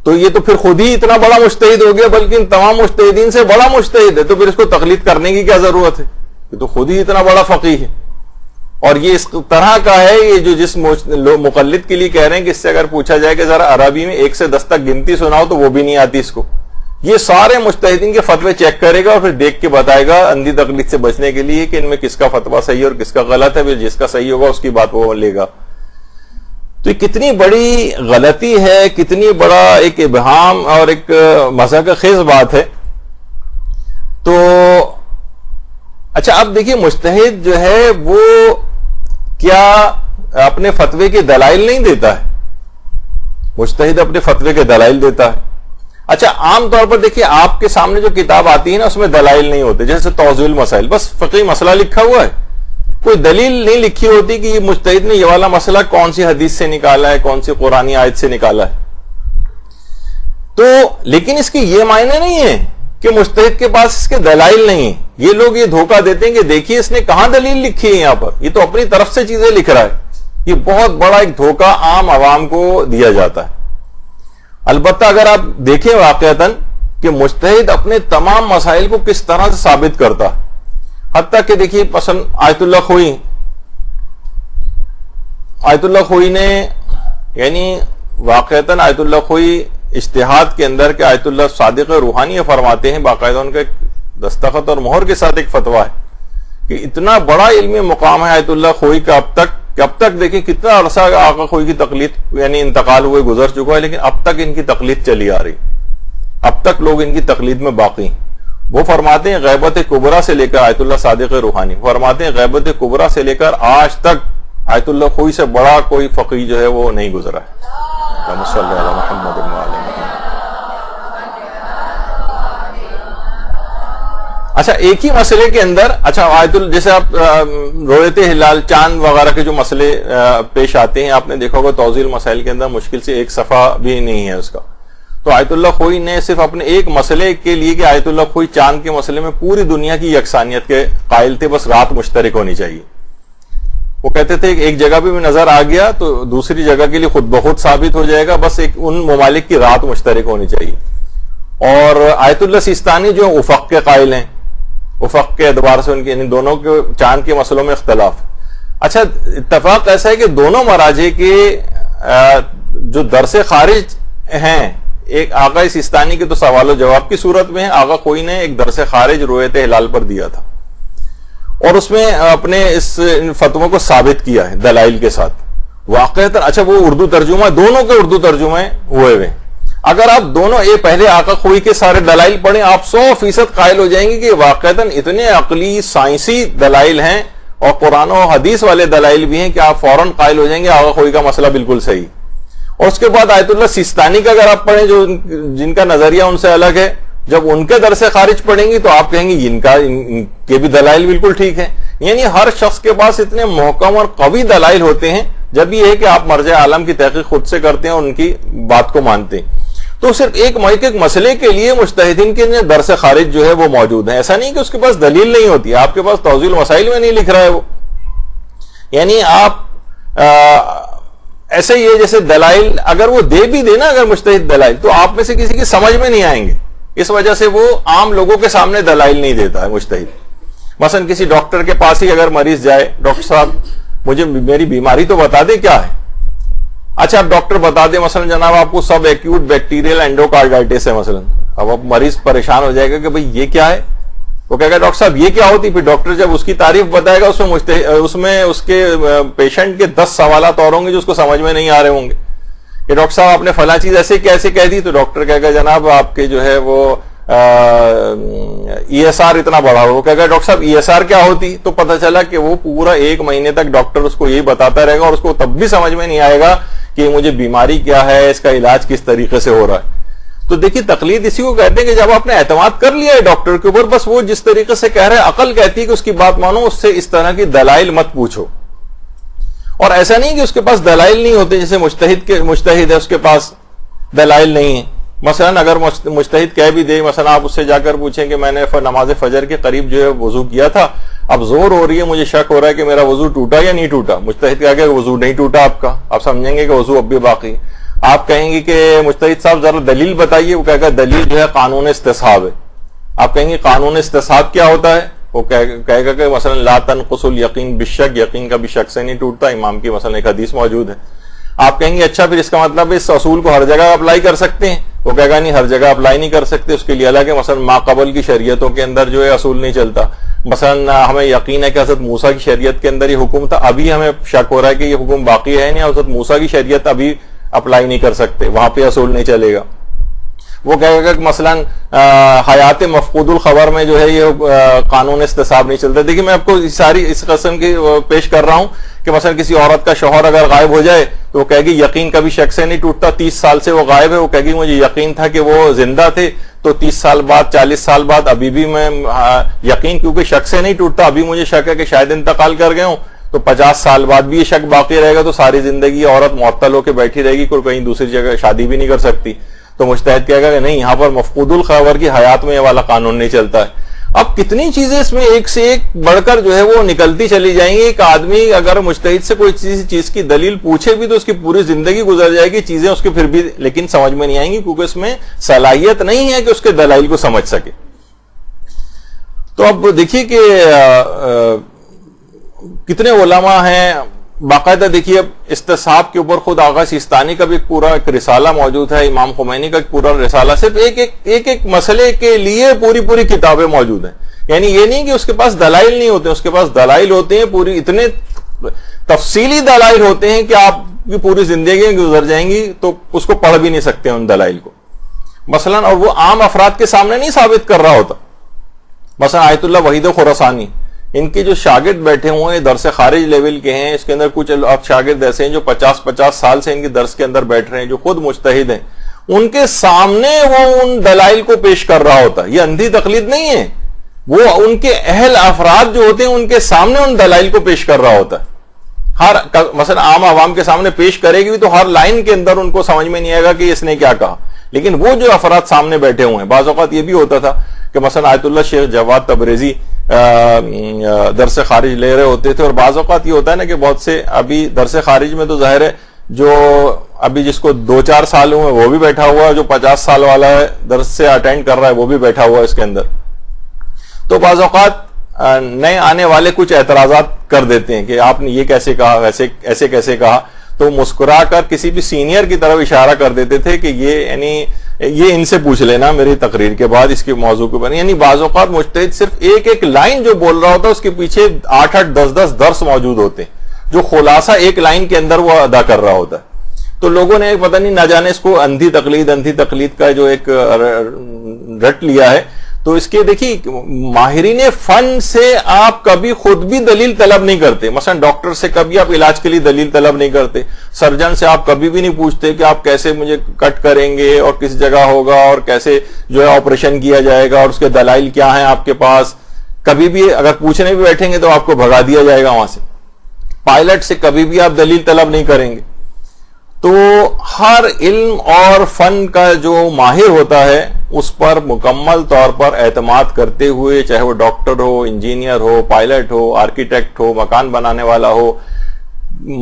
تو یہ تو پھر خود ہی اتنا بڑا مجتہد ہو گیا، بلکہ ان تمام مجتہدین سے بڑا مجتہد ہے، تو پھر اس کو تقلید کرنے کی کیا ضرورت ہے؟ یہ تو خود ہی اتنا بڑا فقیہ ہے. اور یہ اس طرح کا ہے، یہ جو جس مقلد کے لیے کہہ رہے ہیں کہ اس سے اگر پوچھا جائے کہ ذرا عربی میں 1 سے 10 تک گنتی سناؤ تو وہ بھی نہیں آتی اس کو. یہ سارے مجتہدین کے فتوے چیک کرے گا اور پھر دیکھ کے بتائے گا اندھی تقلید سے بچنے کے لیے کہ ان میں کس کا فتویٰ صحیح اور کس کا غلط ہے. پھر جس کا صحیح ہوگا اس کی بات وہ لے گا. تو یہ کتنی بڑی غلطی ہے، کتنی بڑا ایک ابہام اور ایک مذاق خیز بات ہے. تو اچھا، اب دیکھیے مجتہد جو ہے وہ کیا اپنے فتوے کے دلائل نہیں دیتا ہے؟ مجتہد اپنے فتوے کے دلائل دیتا ہے. اچھا، عام طور پر دیکھیے آپ کے سامنے جو کتاب آتی ہے نا اس میں دلائل نہیں ہوتے، جیسے توضیح المسائل، بس فقہی مسئلہ لکھا ہوا ہے، کوئی دلیل نہیں لکھی ہوتی کہ یہ مجتہد نے یہ والا مسئلہ کون سی حدیث سے نکالا ہے، کون سی قرآنی آیت سے نکالا ہے. تو لیکن اس کی یہ معنی نہیں ہے کہ مجتہد کے پاس اس کے دلائل نہیں ہیں. یہ لوگ یہ دھوکہ دیتے ہیں کہ دیکھیے اس نے کہاں دلیل لکھی ہے، یہاں پر یہ تو اپنی طرف سے چیزیں لکھ رہا ہے. یہ بہت بڑا ایک دھوکہ عام عوام کو دیا جاتا ہے. البتہ اگر آپ دیکھیں واقعتاً کہ مجتہد اپنے تمام مسائل کو کس طرح سے ثابت کرتا ہے، حتیٰ کہ دیکھیے مثلا آیت اللہ خوئی نے یعنی واقعتاً آیت اللہ خوئی اجتہاد کے اندر کہ آیت اللہ صادق روحانی فرماتے ہیں، باقاعدہ ان کا دستخط اور مہر کے ساتھ ایک فتویٰ ہے کہ اتنا بڑا علمی مقام ہے آیت اللہ خوئی کا اب تک دیکھیں کتنا عرصہ آقا خوئی کی تقلید یعنی انتقال ہوئے گزر چکا ہے، لیکن اب تک ان کی تقلید چلی آ رہی، اب تک لوگ ان کی تقلید میں باقی ہیں. وہ فرماتے ہیں غیبت کبریٰ سے لے کر آیت اللہ صادق روحانی فرماتے ہیں غیبت کبریٰ سے لے کر آج تک آیت اللہ خوئی سے بڑا کوئی فقیہ جو ہے وہ نہیں گزرا ہے. اللہم صلی علی محمد و علی محمد. اچھا، ایک ہی مسئلے کے اندر اچھا جیسے آپ رؤیت ہلال چاند وغیرہ کے جو مسئلے پیش آتے ہیں، آپ نے دیکھا ہوگا توضیح المسائل کے اندر مشکل سے ایک صفحہ بھی نہیں ہے اس کا. تو آیت اللہ خوئی نے صرف اپنے ایک مسئلے کے لیے کہ آیت اللہ خوئی چاند کے مسئلے میں پوری دنیا کی یکسانیت کے قائل تھے، بس رات مشترک ہونی چاہیے. وہ کہتے تھے کہ ایک جگہ بھی نظر آ گیا تو دوسری جگہ کے لیے خود بخود ثابت ہو جائے گا، بس ایک ان ممالک کی رات مشترک ہونی چاہیے. اور آیت اللہ سیستانی جو افق کے قائل ہیں، افق کے اعتبار سے ان کے یعنی دونوں کے چاند کے مسئلوں میں اختلاف. اچھا، اتفاق ایسا ہے کہ دونوں مراجع کے جو درس خارج ہیں، ایک آقا سیستانی کے تو سوال و جواب کی صورت میں ہے، آقا خوئی نے ایک درس خارج رؤیت ہلال پر دیا تھا اور اس میں اپنے اس فتووں کو ثابت کیا ہے دلائل کے ساتھ واقعتاً. اچھا، وہ اردو ترجمہ دونوں کے اردو ترجمے ہوئے ہوئے. اگر آپ دونوں پہلے آقا خوئی کے سارے دلائل پڑھیں، آپ 100% قائل ہو جائیں گے کہ واقعتاً اتنے عقلی سائنسی دلائل ہیں اور قرآن و حدیث والے دلائل بھی ہیں کہ آپ فوراً قائل ہو جائیں گے آقا خوئی کا مسئلہ بالکل صحیح. اور اس کے بعد آیت اللہ سیستانی کا اگر آپ پڑھیں جو جن کا نظریہ ان سے الگ ہے، جب ان کے درس خارج پڑھیں گی تو آپ کہیں گے ان کے بھی دلائل بالکل ٹھیک ہیں. یعنی ہر شخص کے پاس اتنے محکم اور قوی دلائل ہوتے ہیں جب یہ ہے کہ آپ مرجع عالم کی تحقیق خود سے کرتے ہیں اور ان کی بات کو مانتے ہیں. تو صرف ایک مسئلے کے لیے مجتہدین کے درس خارج جو ہے وہ موجود ہیں. ایسا نہیں کہ اس کے پاس دلیل نہیں ہوتی، آپ کے پاس توضیح المسائل میں نہیں لکھ رہا ہے وہ. یعنی آپ ایسے ہی ہے جیسے دلائل اگر وہ دے بھی دے نا اگر مجتہد دلائل، تو آپ میں سے کسی کی سمجھ میں نہیں آئیں گے، اس وجہ سے وہ عام لوگوں کے سامنے دلائل نہیں دیتا ہے مجتہد. مثلا کسی ڈاکٹر کے پاس ہی اگر مریض جائے، ڈاکٹر صاحب مجھے میری بیماری تو بتا دے کیا ہے. اچھا، اب ڈاکٹر بتا دے مثلا جناب آپ کو سب ایکیوٹ بیکٹیریل اینڈوکارڈائٹس ہے مثلا. اب مریض پریشان ہو جائے گا کہ بھئی یہ کیا ہے، وہ کہے گا ڈاکٹر صاحب یہ کیا ہوتی؟ پھر ڈاکٹر جب اس کی تعریف بتائے گا اس میں اس کے پیشنٹ کے 10 سوالات اور ہوں گے جو اس کو سمجھ میں نہیں آ رہے ہوں گے کہ ڈاکٹر صاحب آپ نے فلاں چیز ایسے کیسے کہہ دی؟ تو ڈاکٹر کہے گا جناب آپ کے جو ہے وہ ای ایس آر اتنا بڑا ہو. وہ کہے گا ڈاکٹر صاحب ای ایس آر کیا ہوتی؟ تو پتہ چلا کہ وہ پورا 1 مہینے تک ڈاکٹر اس کو یہی بتاتا رہے گا اور اس کو تب بھی سمجھ میں نہیں آئے گا کہ مجھے بیماری کیا ہے, اس کا علاج کس طریقے سے ہو رہا ہے. تو دیکھیے تقلید اسی کو کہتے ہیں کہ جب آپ نے اعتماد کر لیا ہے ڈاکٹر کے اوپر, بس وہ جس طریقے سے کہہ رہے ہیں عقل کہتی ہے کہ اس کی بات مانو, اس سے اس طرح کی دلائل مت پوچھو. اور ایسا نہیں کہ اس کے پاس دلائل نہیں ہوتے, جیسے مجتہد ہے اس کے پاس دلائل نہیں ہے. مثلا اگر مجتہد کہہ بھی دے, مثلا آپ اس سے جا کر پوچھیں کہ میں نے نماز فجر کے قریب جو ہے وضو کیا تھا, اب زور ہو رہی ہے, مجھے شک ہو رہا ہے کہ میرا وضو ٹوٹا یا نہیں ٹوٹا. مجتہد کہا کہ وضو نہیں ٹوٹا آپ کا, آپ سمجھیں گے کہ وضو اب بھی باقی. آپ کہیں گے کہ مجتہد صاحب ذرا دلیل بتائیے, وہ کہے گا دلیل جو ہے قانون استصحاب ہے. آپ کہیں گے قانون استصحاب کیا ہوتا ہے؟ وہ کہے گا کہ مثلا لا تنقص الیقین بالشک, یقین کا بھی شک سے نہیں ٹوٹتا. امام کی مثلا ایک حدیث موجود ہے. آپ کہیں گے اچھا پھر اس کا مطلب اس اصول کو ہر جگہ اپلائی کر سکتے ہیں؟ وہ کہے گا نہیں, ہر جگہ اپلائی نہیں کر سکتے, اس کے لیے الگ ہے. مثلا ما قبل کی شریعتوں کے اندر جو ہے اصول نہیں چلتا. مثلا ہمیں یقین ہے کہ حضرت موسیٰ کی شریعت کے اندر یہ حکم تھا, ابھی ہمیں شک ہو رہا ہے کہ یہ حکم باقی ہے نہیں, حضرت موسیٰ کی شریعت ابھی اپلائی نہیں کر سکتے, وہاں پہ اصول نہیں چلے گا. وہ کہے گا کہ مثلا حیات مفقود الخبر میں جو ہے یہ قانون استصحاب نہیں چلتا. دیکھیے میں آپ کو ساری اس قسم کی پیش کر رہا ہوں کہ مثلا کسی عورت کا شوہر اگر غائب ہو جائے تو وہ کہے گی یقین کبھی شک سے نہیں ٹوٹتا. 30 سال سے وہ غائب ہے, وہ کہے گی مجھے یقین تھا کہ وہ زندہ تھے, تو 30 سال بعد 40 سال بعد ابھی بھی میں یقین کیونکہ شک سے نہیں ٹوٹتا, ابھی مجھے شک ہے کہ شاید انتقال کر گئے ہوں, تو 50 سال بعد بھی یہ شک باقی رہے گا. تو ساری زندگی عورت معطل ہو کے بیٹھی رہے گی, کوئی کہیں دوسری جگہ شادی بھی نہیں کر سکتی. تو مجتہد کہے گا کہ نہیں, یہاں پر مفقود الخبر کی حیات میں یہ والا قانون نہیں چلتا ہے. اب کتنی چیزیں اس میں ایک سے ایک بڑھ کر جو ہے وہ نکلتی چلی جائیں گی. ایک آدمی اگر مجتہد سے کوئی چیز کی دلیل پوچھے بھی تو اس کی پوری زندگی گزر جائے گی, چیزیں اس کے پھر بھی لیکن سمجھ میں نہیں آئیں گی, کیونکہ اس میں صلاحیت نہیں ہے کہ اس کے دلائل کو سمجھ سکے. تو اب دیکھیے کہ کتنے علماء ہیں باقاعدہ. دیکھیے اب استصحاب کے اوپر خود آغا سیستانی کا بھی پورا ایک رسالہ موجود ہے, امام خمینی کا ایک پورا رسالہ, صرف ایک مسئلے کے لیے پوری کتابیں موجود ہیں. یعنی یہ نہیں کہ اس کے پاس دلائل نہیں ہوتے, اس کے پاس دلائل ہوتے ہیں, پوری اتنے تفصیلی دلائل ہوتے ہیں کہ آپ کی پوری زندگی گزر جائیں گی تو اس کو پڑھ بھی نہیں سکتے ان دلائل کو. مثلا اور وہ عام افراد کے سامنے نہیں ثابت کر رہا ہوتا. مثلا آیت اللہ وحید خراسانی, ان کے جو شاگرد بیٹھے ہوئے ہیں درس خارج لیول کے ہیں, اس کے اندر کچھ اب شاگرد ایسے ہیں جو 50 سال سے ان کے درس کے اندر بیٹھ رہے ہیں, جو خود مجتہد ہیں, ان کے سامنے وہ ان دلائل کو پیش کر رہا ہوتا ہے. یہ اندھی تقلید نہیں ہے, وہ ان کے اہل افراد جو ہوتے ہیں ان کے سامنے ان دلائل کو پیش کر رہا ہوتا ہے. مثلا عام عوام کے سامنے پیش کرے گی تو ہر لائن کے اندر ان کو سمجھ میں نہیں آئے گا کہ اس نے کیا کہا, لیکن وہ جو افراد سامنے بیٹھے ہوئے ہیں, بعض اوقات یہ بھی ہوتا تھا کہ مثلا آیت اللہ شیخ جواد تبریزی درس خارج لے رہے ہوتے تھے, اور بعض اوقات یہ ہوتا ہے نا کہ بہت سے ابھی درس خارج میں تو ظاہر ہے جو ابھی جس کو 2-4 سال ہوئے وہ بھی بیٹھا ہوا ہے, جو 50 سال والا ہے درس سے اٹینڈ کر رہا ہے وہ بھی بیٹھا ہوا ہے اس کے اندر. تو بعض اوقات نئے آنے والے کچھ اعتراضات کر دیتے ہیں کہ آپ نے یہ کیسے کہا, ایسے کیسے کہا, تو مسکرا کر کسی بھی سینئر کی طرف اشارہ کر دیتے تھے کہ یہ ان سے پوچھ لینا میری تقریر کے بعد اس کے موضوع کے بارے. یعنی بعض اوقات مجتہد صرف ایک لائن جو بول رہا ہوتا ہے اس کے پیچھے 8-8 10-10 درس موجود ہوتے ہیں جو خلاصہ ایک لائن کے اندر وہ ادا کر رہا ہوتا ہے. تو لوگوں نے پتہ نہیں نہ جانے اس کو اندھی تقلید کا جو ایک رٹ لیا ہے. تو اس کے دیکھیے ماہرین فن سے آپ کبھی خود بھی دلیل طلب نہیں کرتے. مثلا ڈاکٹر سے کبھی آپ علاج کے لیے دلیل طلب نہیں کرتے, سرجن سے آپ کبھی بھی نہیں پوچھتے کہ آپ کیسے مجھے کٹ کریں گے اور کس جگہ ہوگا اور کیسے جو ہے آپریشن کیا جائے گا اور اس کے دلائل کیا ہیں آپ کے پاس. کبھی بھی اگر پوچھنے بھی بیٹھیں گے تو آپ کو بھگا دیا جائے گا وہاں سے. پائلٹ سے کبھی بھی آپ دلیل طلب نہیں کریں گے. تو ہر علم اور فن کا جو ماہر ہوتا ہے اس پر مکمل طور پر اعتماد کرتے ہوئے, چاہے وہ ڈاکٹر ہو, انجینئر ہو, پائلٹ ہو, آرکیٹیکٹ ہو, مکان بنانے والا ہو,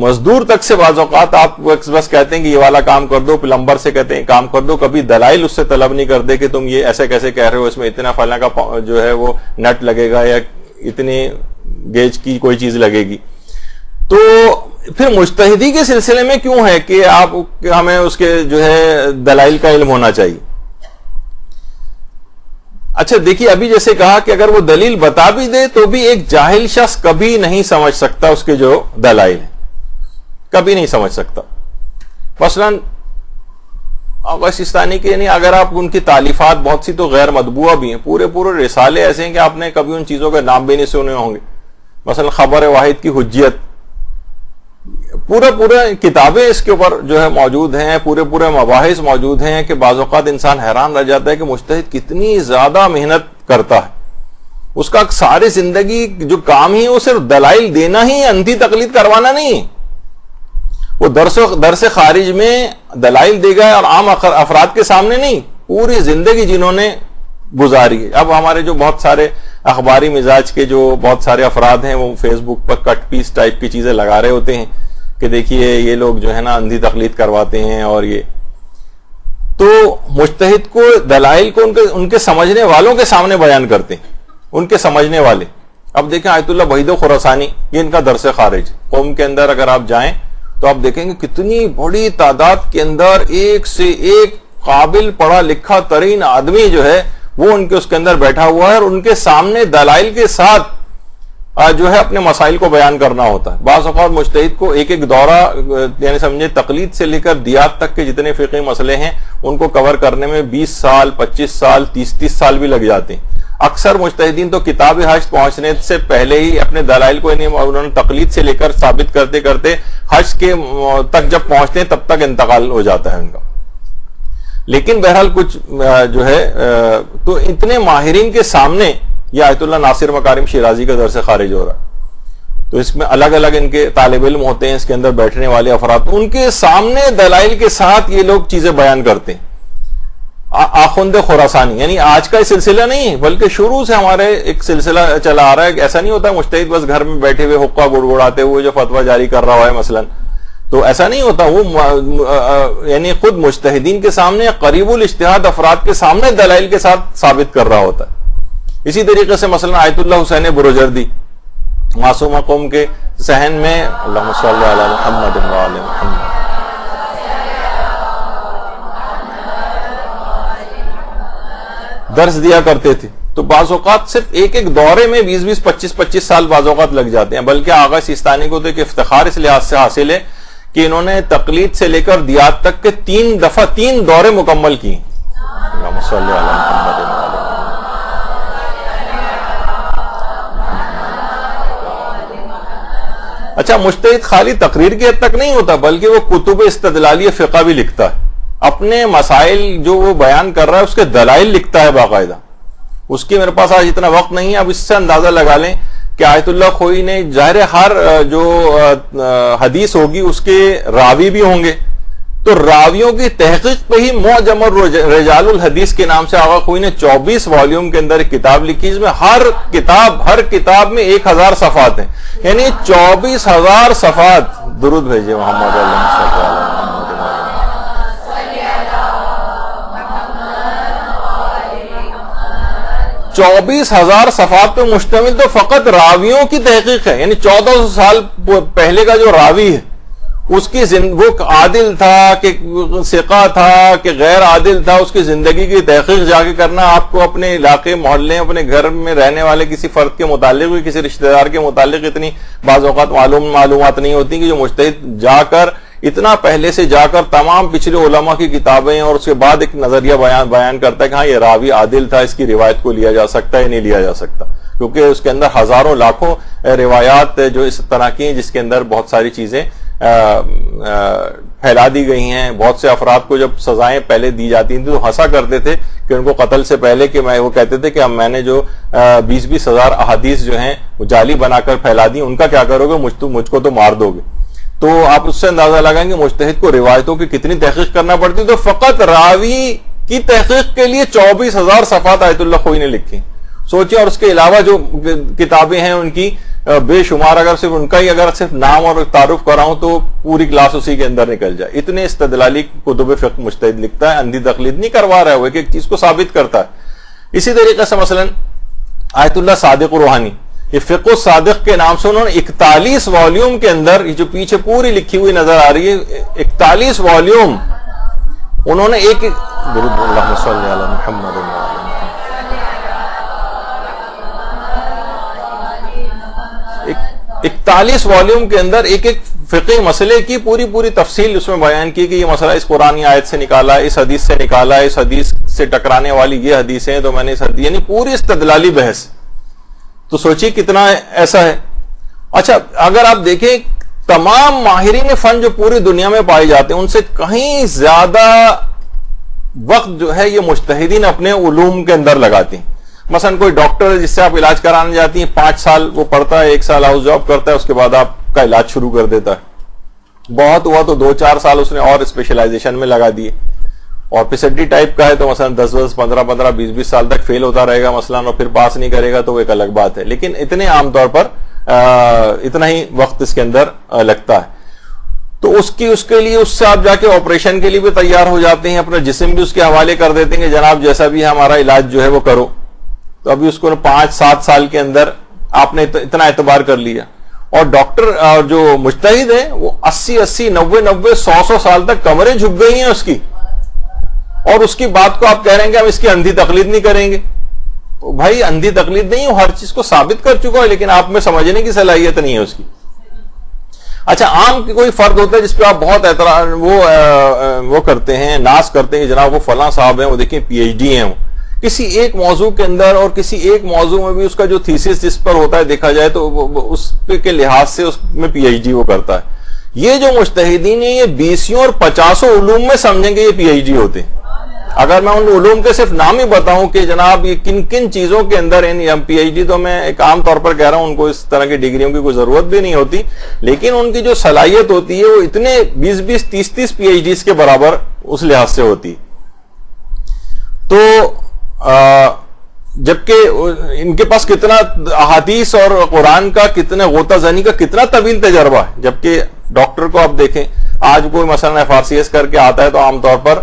مزدور تک سے بعض اوقات آپ بس کہتے ہیں کہ یہ والا کام کر دو, پلمبر سے کہتے ہیں کام کر دو, کبھی دلائل اس سے طلب نہیں کرتے کہ تم یہ ایسے کیسے کہہ رہے ہو, اس میں اتنا فلاں کا جو ہے وہ نٹ لگے گا یا اتنی گیج کی کوئی چیز لگے گی. تو پھر مجتہدی کے سلسلے میں کیوں ہے کہ ہمیں اس کے جو ہے دلائل کا علم ہونا چاہیے. اچھا دیکھیے ابھی جیسے کہا کہ اگر وہ دلیل بتا بھی دے تو بھی ایک جاہل شخص کبھی نہیں سمجھ سکتا اس کے جو دلائل ہیں، کبھی نہیں سمجھ سکتا. مثلا آغا سیستانی کے یعنی اگر آپ ان کی تالیفات بہت سی تو غیر مطبوعہ بھی ہیں، پورے رسالے ایسے ہیں کہ آپ نے کبھی ان چیزوں کے نام بھی نہیں سنے ہوں گے. مثلا خبر واحد کی حجیت، پورا کتابیں اس کے اوپر جو ہے موجود ہیں، پورے مباحث موجود ہیں کہ بعض اوقات انسان حیران رہ جاتا ہے کہ مجتہد کتنی زیادہ محنت کرتا ہے. اس کا ساری زندگی جو کام ہی وہ صرف دلائل دینا ہی، اندھی تقلید کروانا نہیں. وہ درس خارج میں دلائل دے گا اور عام افراد کے سامنے نہیں، پوری زندگی جنہوں نے گزاری ہے. اب ہمارے جو بہت سارے اخباری مزاج کے جو بہت سارے افراد ہیں وہ فیس بک پر کٹ پیس ٹائپ کی چیزیں لگا رہے ہوتے ہیں کہ دیکھیے یہ لوگ جو ہے نا اندھی تقلید کرواتے ہیں. اور یہ تو مجتہد کو دلائل کو ان کے سمجھنے والوں کے سامنے بیان کرتے ہیں، ان کے سمجھنے والے. اب دیکھیں آیت اللہ وحید خراسانی، یہ ان کا درس خارج. قوم کے اندر اگر آپ جائیں تو آپ دیکھیں گے کتنی بڑی تعداد کے اندر ایک سے ایک قابل پڑھا لکھا ترین آدمی جو ہے وہ ان کے اس کے اندر بیٹھا ہوا ہے اور ان کے سامنے دلائل کے ساتھ جو ہے اپنے مسائل کو بیان کرنا ہوتا ہے. بعض اوقات مجتہد کو ایک دورہ یعنی سمجھے تقلید سے لے کر دیات تک کے جتنے فقہی مسئلے ہیں ان کو کور کرنے میں 20 سال 25 سال 30 سال بھی لگ جاتے ہیں. اکثر مجتہدین تو کتاب حج پہنچنے سے پہلے ہی اپنے دلائل کو انہوں نے تقلید سے لے کر ثابت کرتے کرتے حج کے تک جب پہنچتے ہیں تب تک انتقال ہو جاتا ہے ان کا. لیکن بہرحال کچھ جو ہے تو اتنے ماہرین کے سامنے یہ آیت اللہ ناصر مکارم شیرازی کا درس خارج ہو رہا ہے. تو اس میں الگ ان کے طالب علم ہوتے ہیں، اس کے اندر بیٹھنے والے افراد، ان کے سامنے دلائل کے ساتھ یہ لوگ چیزیں بیان کرتے ہیں. آخوند خراسانی یعنی آج کا سلسلہ نہیں بلکہ شروع سے ہمارے ایک سلسلہ چلا آ رہا ہے. ایسا نہیں ہوتا مجتہد بس گھر میں بیٹھے ہوئے حقہ گڑگڑاتے ہوئے جو فتویٰ جاری کر رہا ہے مثلا، تو ایسا نہیں ہوتا. وہ یعنی خود مجتہدین کے سامنے قریب الاجتہاد افراد کے سامنے دلائل کے ساتھ ثابت کر رہا ہوتا ہے. اسی طریقے سے مثلا آیت اللہ حسین بروجردی معصومہ قوم کے صحن میں اللہم صلی علی محمد و علی محمد درس دیا کرتے تھے. تو بعض اوقات صرف ایک دورے میں 20 25 سال بعض اوقات لگ جاتے ہیں. بلکہ آغا سیستانی کو تو ایک افتخار اس لحاظ سے حاصل ہے کہ انہوں نے تقلید سے لے کر دیات تک کے 3 دورے مکمل کیے. اللہم صلی علی محمد و علی محمد. اچھا مجتہد خالی تقریر کے حد تک نہیں ہوتا بلکہ وہ کتب استدلالی فقہ بھی لکھتا ہے. اپنے مسائل جو وہ بیان کر رہا ہے اس کے دلائل لکھتا ہے باقاعدہ. اس کی میرے پاس آج اتنا وقت نہیں ہے. اب اس سے اندازہ لگا لیں کہ آیت اللہ خوئی نے ظاہر ہر جو حدیث ہوگی اس کے راوی بھی ہوں گے، تو راویوں کی تحقیق پہ ہی معجم الرجال الحدیث کے نام سے آغا خوئی نے 24 والیوم کے اندر ایک کتاب لکھی، جس میں ہر کتاب میں 1000 صفحات ہیں. یعنی 24,000 صفحات. درود بھیجئے محمد اللہ صلی اللہ علیہ وسلم. 24,000 صفحات پہ مشتمل تو فقط راویوں کی تحقیق ہے. یعنی 1400 سال پہلے کا جو راوی ہے اس کی وہ عادل تھا کہ ثقہ تھا کہ غیر عادل تھا، اس کی زندگی کی تحقیق جا کے کرنا. آپ کو اپنے علاقے محلے اپنے گھر میں رہنے والے کسی فرد کے متعلق بھی کسی رشتہ دار کے متعلق اتنی بعض اوقات معلومات نہیں ہوتی کہ جو مجتہد جا کر اتنا پہلے سے جا کر تمام پچھلے علماء کی کتابیں اور اس کے بعد ایک نظریہ بیان کرتا ہے کہ ہاں یہ راوی عادل تھا، اس کی روایت کو لیا جا سکتا ہے یا نہیں لیا جا سکتا. کیونکہ اس کے اندر ہزاروں لاکھوں روایات جو اس طرح کی ہیں جس کے اندر بہت ساری چیزیں پھیلا دی گئی ہیں. بہت سے افراد کو جب سزائیں پہلے دی جاتی تھیں تو ہنسا کرتے تھے کہ ان کو قتل سے پہلے کہ وہ کہتے تھے کہ میں نے جو 20 ہزار احادیث جو ہیں وہ جعلی بنا کر پھیلا دی، ان کا کیا کرو گے، مجھ کو تو مار دو گے. تو آپ اس سے اندازہ لگائیں گے مجتہد کو روایتوں کی کتنی تحقیق کرنا پڑتی. تو فقط راوی کی تحقیق کے لیے 24,000 صفحات آیت اللہ خوئی نے لکھی. سوچیں. اور اس کے علاوہ جو کتابیں ہیں ان کی بے شمار، اگر صرف ان کا ہی اگر صرف نام اور تعارف کراؤں تو پوری کلاس اسی کے اندر نکل جائے. اتنے استدلالی کتب فقہ مجتہد لکھتا ہے. اندھی تقلید نہیں کروا رہا ہے، وہ ایک چیز کو ثابت کرتا ہے. اسی طریقے سے مثلا آیت اللہ صادق روحانی، یہ فقہ صادق کے نام سے انہوں نے 41 والیوم کے اندر، یہ جو پیچھے پوری لکھی ہوئی نظر آ رہی ہے 41 والیوم انہوں نے ایک درود اللہم صلی علی محمد. 41 والیوم کے اندر ایک ایک فقہی مسئلے کی پوری تفصیل اس میں بیان کی کہ یہ مسئلہ اس قرآنی آیت سے نکالا، اس حدیث سے نکالا، اس حدیث سے ٹکرانے والی یہ حدیثیں ہیں تو میں نے اس حدیث، یعنی پوری استدلالی بحث. تو سوچیے کتنا ایسا ہے. اچھا اگر آپ دیکھیں تمام ماہرین فن جو پوری دنیا میں پائے جاتے ہیں ان سے کہیں زیادہ وقت جو ہے یہ مجتہدین اپنے علوم کے اندر لگاتے ہیں. مثلا کوئی ڈاکٹر جس سے آپ علاج کرانے جاتی ہیں 5 سال وہ پڑھتا ہے، 1 سال ہاؤس جاب کرتا ہے، اس کے بعد آپ کا علاج شروع کر دیتا ہے. بہت ہوا تو 2-4 سال اس نے اور اسپیشلائزیشن میں لگا دیے. اور پیسڈی ٹائپ کا ہے تو مثلا 10 15 20 سال تک فیل ہوتا رہے گا مثلا، اور پھر پاس نہیں کرے گا تو وہ ایک الگ بات ہے. لیکن اتنے عام طور پر اتنا ہی وقت اس کے اندر لگتا ہے. تو اس کے لیے اس سے آپ جا کے آپریشن کے لیے بھی تیار ہو جاتے ہیں، اپنا جسم بھی اس کے حوالے کر دیتے ہیں کہ جناب جیسا بھی ہمارا علاج جو ہے وہ کرو. تو ابھی اس کو 5-7 سال کے اندر آپ نے اتنا اعتبار کر لیا. اور ڈاکٹر اور جو مجتہد ہیں وہ 80 90 100 سال تک کمریں جھک گئی ہیں اس کی، اور اس کی بات کو آپ کہہ رہے ہیں کہ ہم اس کی اندھی تقلید نہیں کریں گے. بھائی اندھی تقلید نہیں، وہ ہر چیز کو ثابت کر چکا ہے، لیکن آپ میں سمجھنے کی صلاحیت نہیں ہے اس کی. اچھا عام کی کوئی فرد ہوتا ہے جس پہ آپ بہت اعتراض وہ کرتے ہیں، ناز کرتے ہیں جناب وہ فلاں صاحب ہیں، وہ دیکھیں پی ایچ ڈی ہیں، وہ کسی ایک موضوع کے اندر اور کسی ایک موضوع میں بھی اس کا جو تھیسس جس پر ہوتا ہے دیکھا جائے تو اس کے لحاظ سے اس میں پی ایچ ڈی وہ کرتا ہے. یہ جو مجتہدین ہیں یہ 20 اور 50 علوم میں سمجھیں گے یہ پی ایچ ڈی ہوتے ہیں. اگر میں ان علوم کے صرف نام ہی بتاؤں کہ جناب یہ کن کن چیزوں کے اندر پی ایچ ڈی، تو میں ایک عام طور پر کہہ رہا ہوں ان کو اس طرح کی ڈگریوں کی کوئی ضرورت بھی نہیں ہوتی، لیکن ان کی جو صلاحیت ہوتی ہے وہ اتنے 20 30 پی ایچ ڈیز کے برابر اس لحاظ سے ہوتی. تو جبکہ ان کے پاس کتنا احادیث اور قرآن کا کتنے غوطہ زنی کا کتنا طویل تجربہ ہے. جبکہ ڈاکٹر کو آپ دیکھیں آج کوئی مثلا FRCS کر کے آتا ہے تو عام طور پر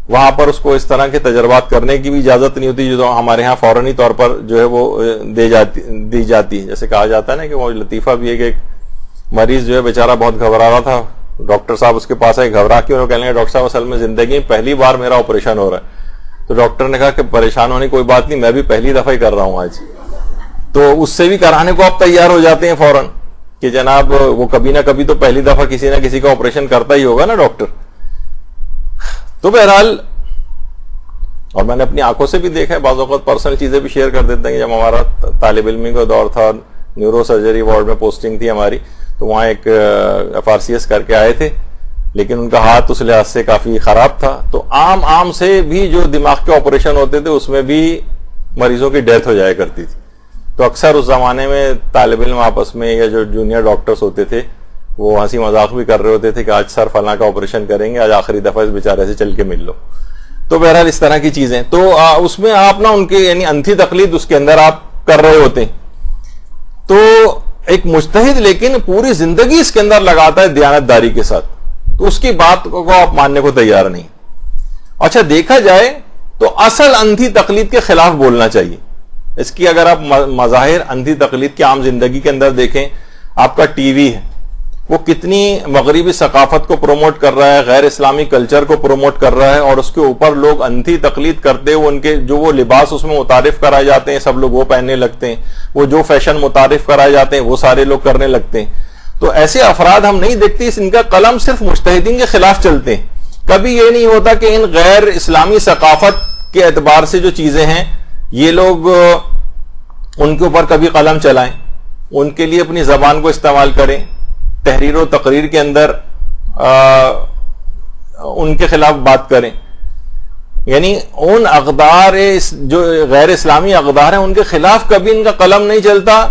وہاں پر اس کو اس طرح کے تجربات کرنے کی بھی اجازت نہیں ہوتی جو ہمارے ہاں فوراًی طور پر جو ہے وہ دی جاتی ہے. جیسے کہا جاتا ہے نا کہ وہ لطیفہ بھی ہے کہ ایک مریض جو ہے بیچارہ بہت گھبرا رہا تھا، ڈاکٹر صاحب اس کے پاس آئے، گھبرا کے انہوں کہنے لگے ڈاکٹر صاحب اصل میں زندگی میں پہلی بار میرا آپریشن ہو رہا ہے. تو ڈاکٹر نے کہا کہ پریشان ہونے کوئی بات نہیں، میں بھی پہلی دفعہ ہی کر رہا ہوں آج. تو اس سے بھی کرانے کو آپ تیار ہو جاتے ہیں فوراً کہ جناب وہ کبھی نہ کبھی تو پہلی دفعہ کسی نہ کسی کا آپریشن کرتا ہی ہوگا نا ڈاکٹر. تو بہرحال، اور میں نے اپنی آنکھوں سے بھی دیکھا ہے، بعض اوقات پرسنل چیزیں بھی شیئر کر دیتے ہیں. جب ہمارا طالب علمی کا دور تھا، نیورو سرجری وارڈ میں پوسٹنگ تھی ہماری، تو وہاں ایک FRCS کر کے آئے تھے، لیکن ان کا ہاتھ اس لحاظ سے کافی خراب تھا. تو عام سے بھی جو دماغ کے آپریشن ہوتے تھے اس میں بھی مریضوں کی ڈیتھ ہو جایا کرتی تھی. تو اکثر اس زمانے میں طالب علم آپس میں یا جو جونیئر ڈاکٹرز ہوتے تھے وہ ہنسی مذاق بھی کر رہے ہوتے تھے کہ آج سر فلاں کا آپریشن کریں گے، آج آخری دفعہ اس بیچارے سے چل کے مل لو. تو بہرحال اس طرح کی چیزیں، تو اس میں آپ نا ان کے یعنی انتھی تقلید اس کے اندر آپ کر رہے ہوتے ہیں. تو ایک مجتہد لیکن پوری زندگی اس کے اندر لگاتا ہے دیانت داری کے ساتھ، تو اس کی بات کو آپ ماننے کو تیار نہیں. اچھا دیکھا جائے تو اصل اندھی تقلید کے خلاف بولنا چاہیے. اس کی اگر آپ مظاہر اندھی تقلید کی عام زندگی کے اندر دیکھیں، آپ کا ٹی وی ہے وہ کتنی مغربی ثقافت کو پروموٹ کر رہا ہے، غیر اسلامی کلچر کو پروموٹ کر رہا ہے، اور اس کے اوپر لوگ اندھی تقلید کرتے ہیں. ان کے جو وہ لباس اس میں متعارف کرائے جاتے ہیں سب لوگ وہ پہننے لگتے ہیں، وہ جو فیشن متعارف کرائے جاتے ہیں وہ سارے لوگ کرنے لگتے ہیں. تو ایسے افراد ہم نہیں دیکھتے، ان کا قلم صرف مجتہدین کے خلاف چلتے ہیں. کبھی یہ نہیں ہوتا کہ ان غیر اسلامی ثقافت کے اعتبار سے جو چیزیں ہیں یہ لوگ ان کے اوپر کبھی قلم چلائیں، ان کے لیے اپنی زبان کو استعمال کریں، تحریر و تقریر کے اندر ان کے خلاف بات کریں. یعنی ان اقدار جو غیر اسلامی اقدار ہیں ان کے خلاف کبھی ان کا قلم نہیں چلتا.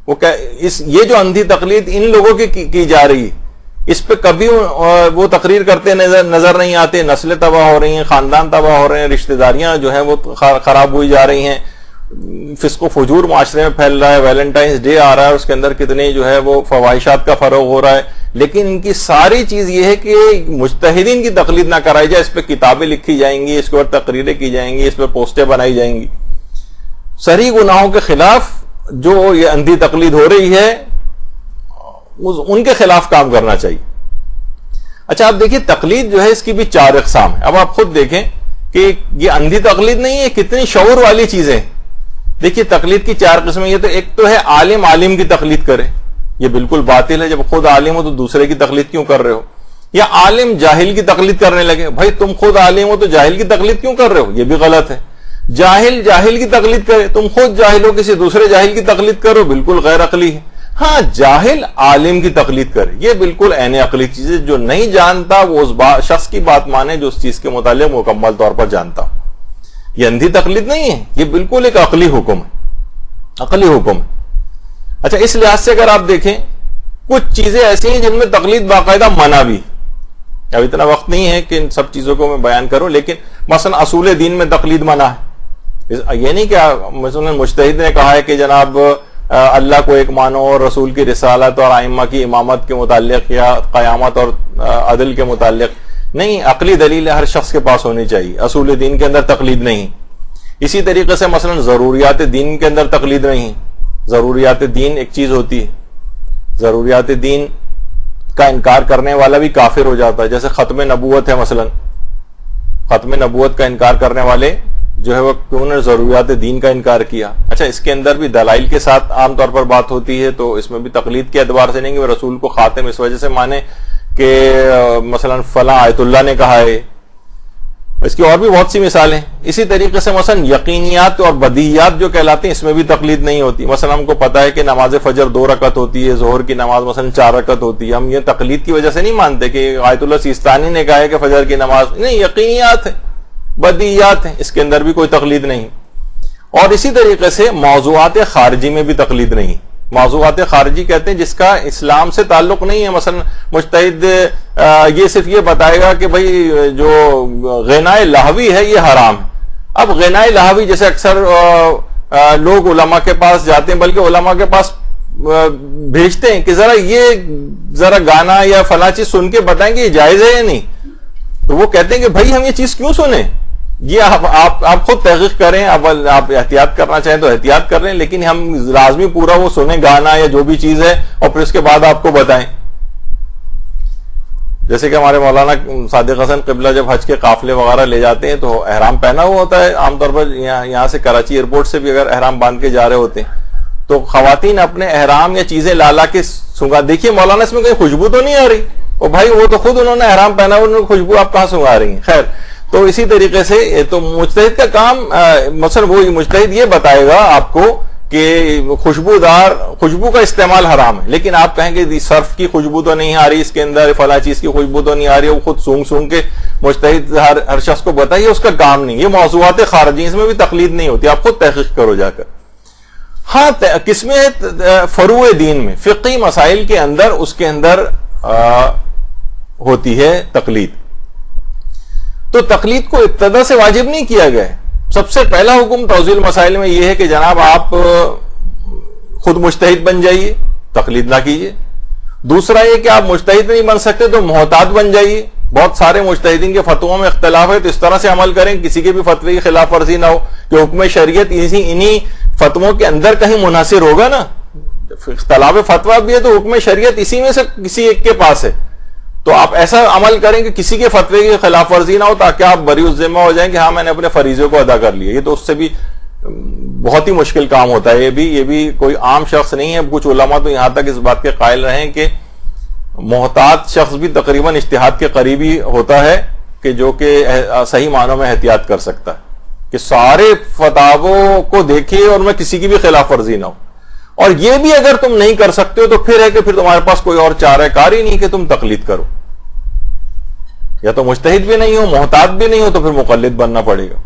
یہ جو اندھی تقلید ان لوگوں کی جا رہی ہے اس پہ کبھی وہ تقریر کرتے نظر نہیں آتے. نسلیں تباہ ہو رہی ہیں، خاندان تباہ ہو رہے ہیں، رشتہ داریاں جو ہیں وہ خراب ہوئی جا رہی ہیں، فسق و فجور معاشرے میں پھیل رہا ہے. ویلنٹائنس ڈے آ رہا ہے، اس کے اندر کتنے جو ہے وہ فواہشات کا فروغ ہو رہا ہے. لیکن ان کی ساری چیز یہ ہے کہ مجتہدین کی تقلید نہ کرائی جائے. اس پہ کتابیں لکھی جائیں گی، اس کے اوپر تقریریں کی جائیں گی، اس پہ پوسٹیں بنائی جائیں گی. صریح گناہوں کے خلاف جو یہ اندھی تقلید ہو رہی ہے ان کے خلاف کام کرنا چاہیے. اچھا آپ دیکھیں تقلید جو ہے اس کی بھی 4 اقسام ہیں. اب آپ خود دیکھیں کہ یہ اندھی تقلید نہیں ہے، کتنی شعور والی چیزیں. دیکھیے تقلید کی 4 قسمیں. یہ تو ایک تو ہے عالم کی تقلید کرے. یہ بالکل باطل ہے. جب خود عالم ہو تو دوسرے کی تقلید کیوں کر رہے ہو؟ یا عالم جاہل کی تقلید کرنے لگے. بھائی تم خود عالم ہو تو جاہل کی تقلید کیوں کر رہے ہو؟ یہ بھی غلط ہے. جاہل جاہل کی تقلید کرے, تم خود جاہل ہو کسی دوسرے جاہل کی تقلید کرو, بالکل غیر عقلی ہے. ہاں جاہل عالم کی تقلید کرے, یہ بالکل عین عقلی چیز ہے. جو نہیں جانتا وہ اس شخص کی بات مانے جو اس چیز کے متعلق مکمل طور پر جانتا. یہ اندھی تقلید نہیں ہے, یہ بالکل ایک عقلی حکم ہے, عقلی حکم ہے. اچھا, اس لحاظ سے اگر آپ دیکھیں کچھ چیزیں ایسی ہیں جن میں تقلید باقاعدہ منع بھی. اب اتنا وقت نہیں ہے کہ ان سب چیزوں کو میں بیان کروں, لیکن مثلا اصول دین میں تقلید منع ہے. یہ نہیں کہ مثلا مجتہد نے کہا ہے کہ جناب اللہ کو ایک مانو اور رسول کی رسالت اور ائمہ کی امامت کے متعلق یا قیامت اور عدل کے متعلق نہیں. عقلی دلیل ہر شخص کے پاس ہونی چاہیے. اصول دین کے اندر تقلید نہیں. اسی طریقے سے مثلا ضروریات دین کے اندر تقلید نہیں. ضروریات دین ایک چیز ہوتی ہے, ضروریات دین کا انکار کرنے والا بھی کافر ہو جاتا ہے. جیسے ختم نبوت ہے, مثلا ختم نبوت کا انکار کرنے والے جو ہے وہ کیوں نے ضروریات دین کا انکار کیا. اچھا, اس کے اندر بھی دلائل کے ساتھ عام طور پر بات ہوتی ہے, تو اس میں بھی تقلید کے اعتبار سے نہیں کہ رسول کو خاتم اس وجہ سے مانے کہ مثلا فلاں آیت اللہ نے کہا ہے. اس کی اور بھی بہت سی مثالیں. اسی طریقے سے مثلا یقینیات اور بدیہیات جو کہلاتے ہیں اس میں بھی تقلید نہیں ہوتی. مثلا ہم کو پتا ہے کہ نماز فجر 2 رکعت ہوتی ہے, ظہر کی نماز مثلا 4 رکعت ہوتی ہے. ہم یہ تقلید کی وجہ سے نہیں مانتے کہ آیت اللہ سیستانی نے کہا ہے کہ فجر کی نماز نہیں. یقینیات ہے, بدیہیات ہیں, اس کے اندر بھی کوئی تقلید نہیں. اور اسی طریقے سے موضوعات خارجی میں بھی تقلید نہیں. موضوعات خارجی کہتے ہیں جس کا اسلام سے تعلق نہیں ہے. مثلا مجتہد یہ صرف یہ بتائے گا کہ بھئی جو غنائے لہوی ہے یہ حرام ہے. اب غنائے لہوی جیسے اکثر لوگ علماء کے پاس جاتے ہیں, بلکہ علماء کے پاس بھیجتے ہیں کہ ذرا گانا یا فلاں چیز سن کے بتائیں کہ یہ جائز ہے یا نہیں. تو وہ کہتے ہیں کہ بھائی ہم یہ چیز کیوں سنیں, یہ آپ خود تحقیق کریں. اب آپ احتیاط کرنا چاہیں تو احتیاط کر لیں, لیکن ہم لازمی پورا وہ سنیں گانا یا جو بھی چیز ہے اور پھر اس کے بعد آپ کو بتائیں. جیسے کہ ہمارے مولانا صادق حسن قبلہ جب حج کے قافلے وغیرہ لے جاتے ہیں تو احرام پہنا ہوا ہوتا ہے. عام طور پر یہاں سے کراچی ایئرپورٹ سے بھی اگر احرام باندھ کے جا رہے ہوتے ہیں تو خواتین اپنے احرام یا چیزیں لا کے سنگا. دیکھیے مولانا اس میں کوئی خوشبو تو نہیں آ رہی, اور بھائی وہ تو خود انہوں نے احرام پہنا ہوا, انہوں نے خوشبو آپ کہاں سنگا رہی ہیں. خیر, تو اسی طریقے سے تو مجتہد کا کام مثلا وہ مجتہد یہ بتائے گا آپ کو کہ خوشبو کا استعمال حرام ہے, لیکن آپ کہیں گے صرف کی خوشبو تو نہیں آ رہی, اس کے اندر فلاں چیز کی خوشبو تو نہیں آ رہی, وہ خود سونگ کے مجتہد ہر شخص کو بتائیے, اس کا کام نہیں. یہ موضوعات خارجی, اس میں بھی تقلید نہیں ہوتی, آپ خود تحقیق کرو جا کر. ہاں, قسمیں فروع دین میں فقہی مسائل کے اندر اس کے اندر ہوتی ہے تقلید. تو تقلید کو ابتدا سے واجب نہیں کیا گیا ہے. سب سے پہلا حکم توضیح المسائل میں یہ ہے کہ جناب آپ خود مجتہد بن جائیے, تقلید نہ کیجیے. دوسرا یہ کہ آپ مجتہد نہیں بن سکتے تو محتاط بن جائیے. بہت سارے مجتہدین کے فتووں میں اختلاف ہے, تو اس طرح سے عمل کریں کسی کے بھی فتوے کی خلاف ورزی نہ ہو, کہ حکم شریعت انہی فتووں کے اندر کہیں منحصر ہوگا نا. اختلاف فتویٰ بھی ہے تو حکم شریعت اسی میں سے کسی ایک کے پاس ہے, تو آپ ایسا عمل کریں کہ کسی کے فتوے کی خلاف ورزی نہ ہو, تاکہ آپ بری الذمہ ہو جائیں کہ ہاں میں نے اپنے فریضے کو ادا کر لیا. یہ تو اس سے بھی بہت ہی مشکل کام ہوتا ہے. یہ بھی کوئی عام شخص نہیں ہے. کچھ علماء تو یہاں تک اس بات کے قائل رہے ہیں کہ محتاط شخص بھی تقریباً اجتہاد کے قریبی ہوتا ہے, کہ جو کہ صحیح معنوں میں احتیاط کر سکتا ہے, کہ سارے فتاووں کو دیکھے اور میں کسی کی بھی خلاف ورزی نہ ہو. اور یہ بھی اگر تم نہیں کر سکتے ہو تو پھر ہے کہ پھر تمہارے پاس کوئی اور چارہ کار ہی نہیں کہ تم تقلید کرو. یا تو مجتہد بھی نہیں ہو, محتاط بھی نہیں ہو, تو پھر مقلد بننا پڑے گا.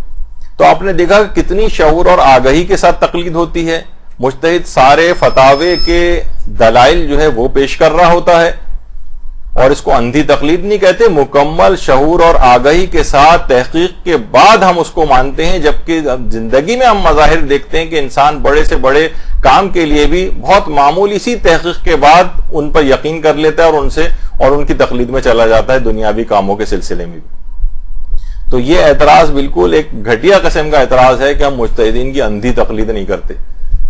تو آپ نے دیکھا کہ کتنی شعور اور آگہی کے ساتھ تقلید ہوتی ہے. مجتہد سارے فتاوے کے دلائل جو ہے وہ پیش کر رہا ہوتا ہے, اور اس کو اندھی تقلید نہیں کہتے. مکمل شعور اور آگہی کے ساتھ تحقیق کے بعد ہم اس کو مانتے ہیں, جبکہ زندگی میں ہم مظاہر دیکھتے ہیں کہ انسان بڑے سے بڑے کام کے لیے بھی بہت معمولی سی تحقیق کے بعد ان پر یقین کر لیتا ہے اور ان کی تقلید میں چلا جاتا ہے دنیاوی کاموں کے سلسلے میں بھی. تو یہ اعتراض بالکل ایک گھٹیا قسم کا اعتراض ہے کہ ہم مجتہدین کی اندھی تقلید نہیں کرتے,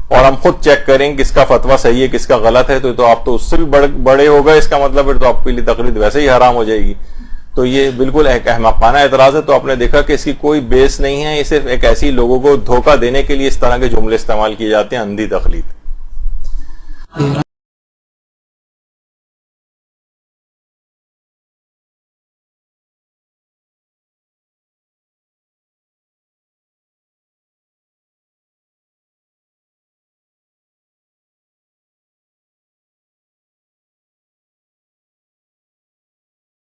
اور ہم خود چیک کریں کس کا فتویٰ صحیح ہے کس کا غلط ہے. تو آپ تو اس سے بھی بڑے ہو گئے, اس کا مطلب پھر تو آپ کے لیے تقلید ویسے ہی حرام ہو جائے گی. تو یہ بالکل ایک احمقانہ اعتراض ہے. تو آپ نے دیکھا کہ اس کی کوئی بیس نہیں ہے, یہ صرف ایک ایسی لوگوں کو دھوکہ دینے کے لیے اس طرح کے جملے استعمال کیے جاتے ہیں, اندھی تقلید.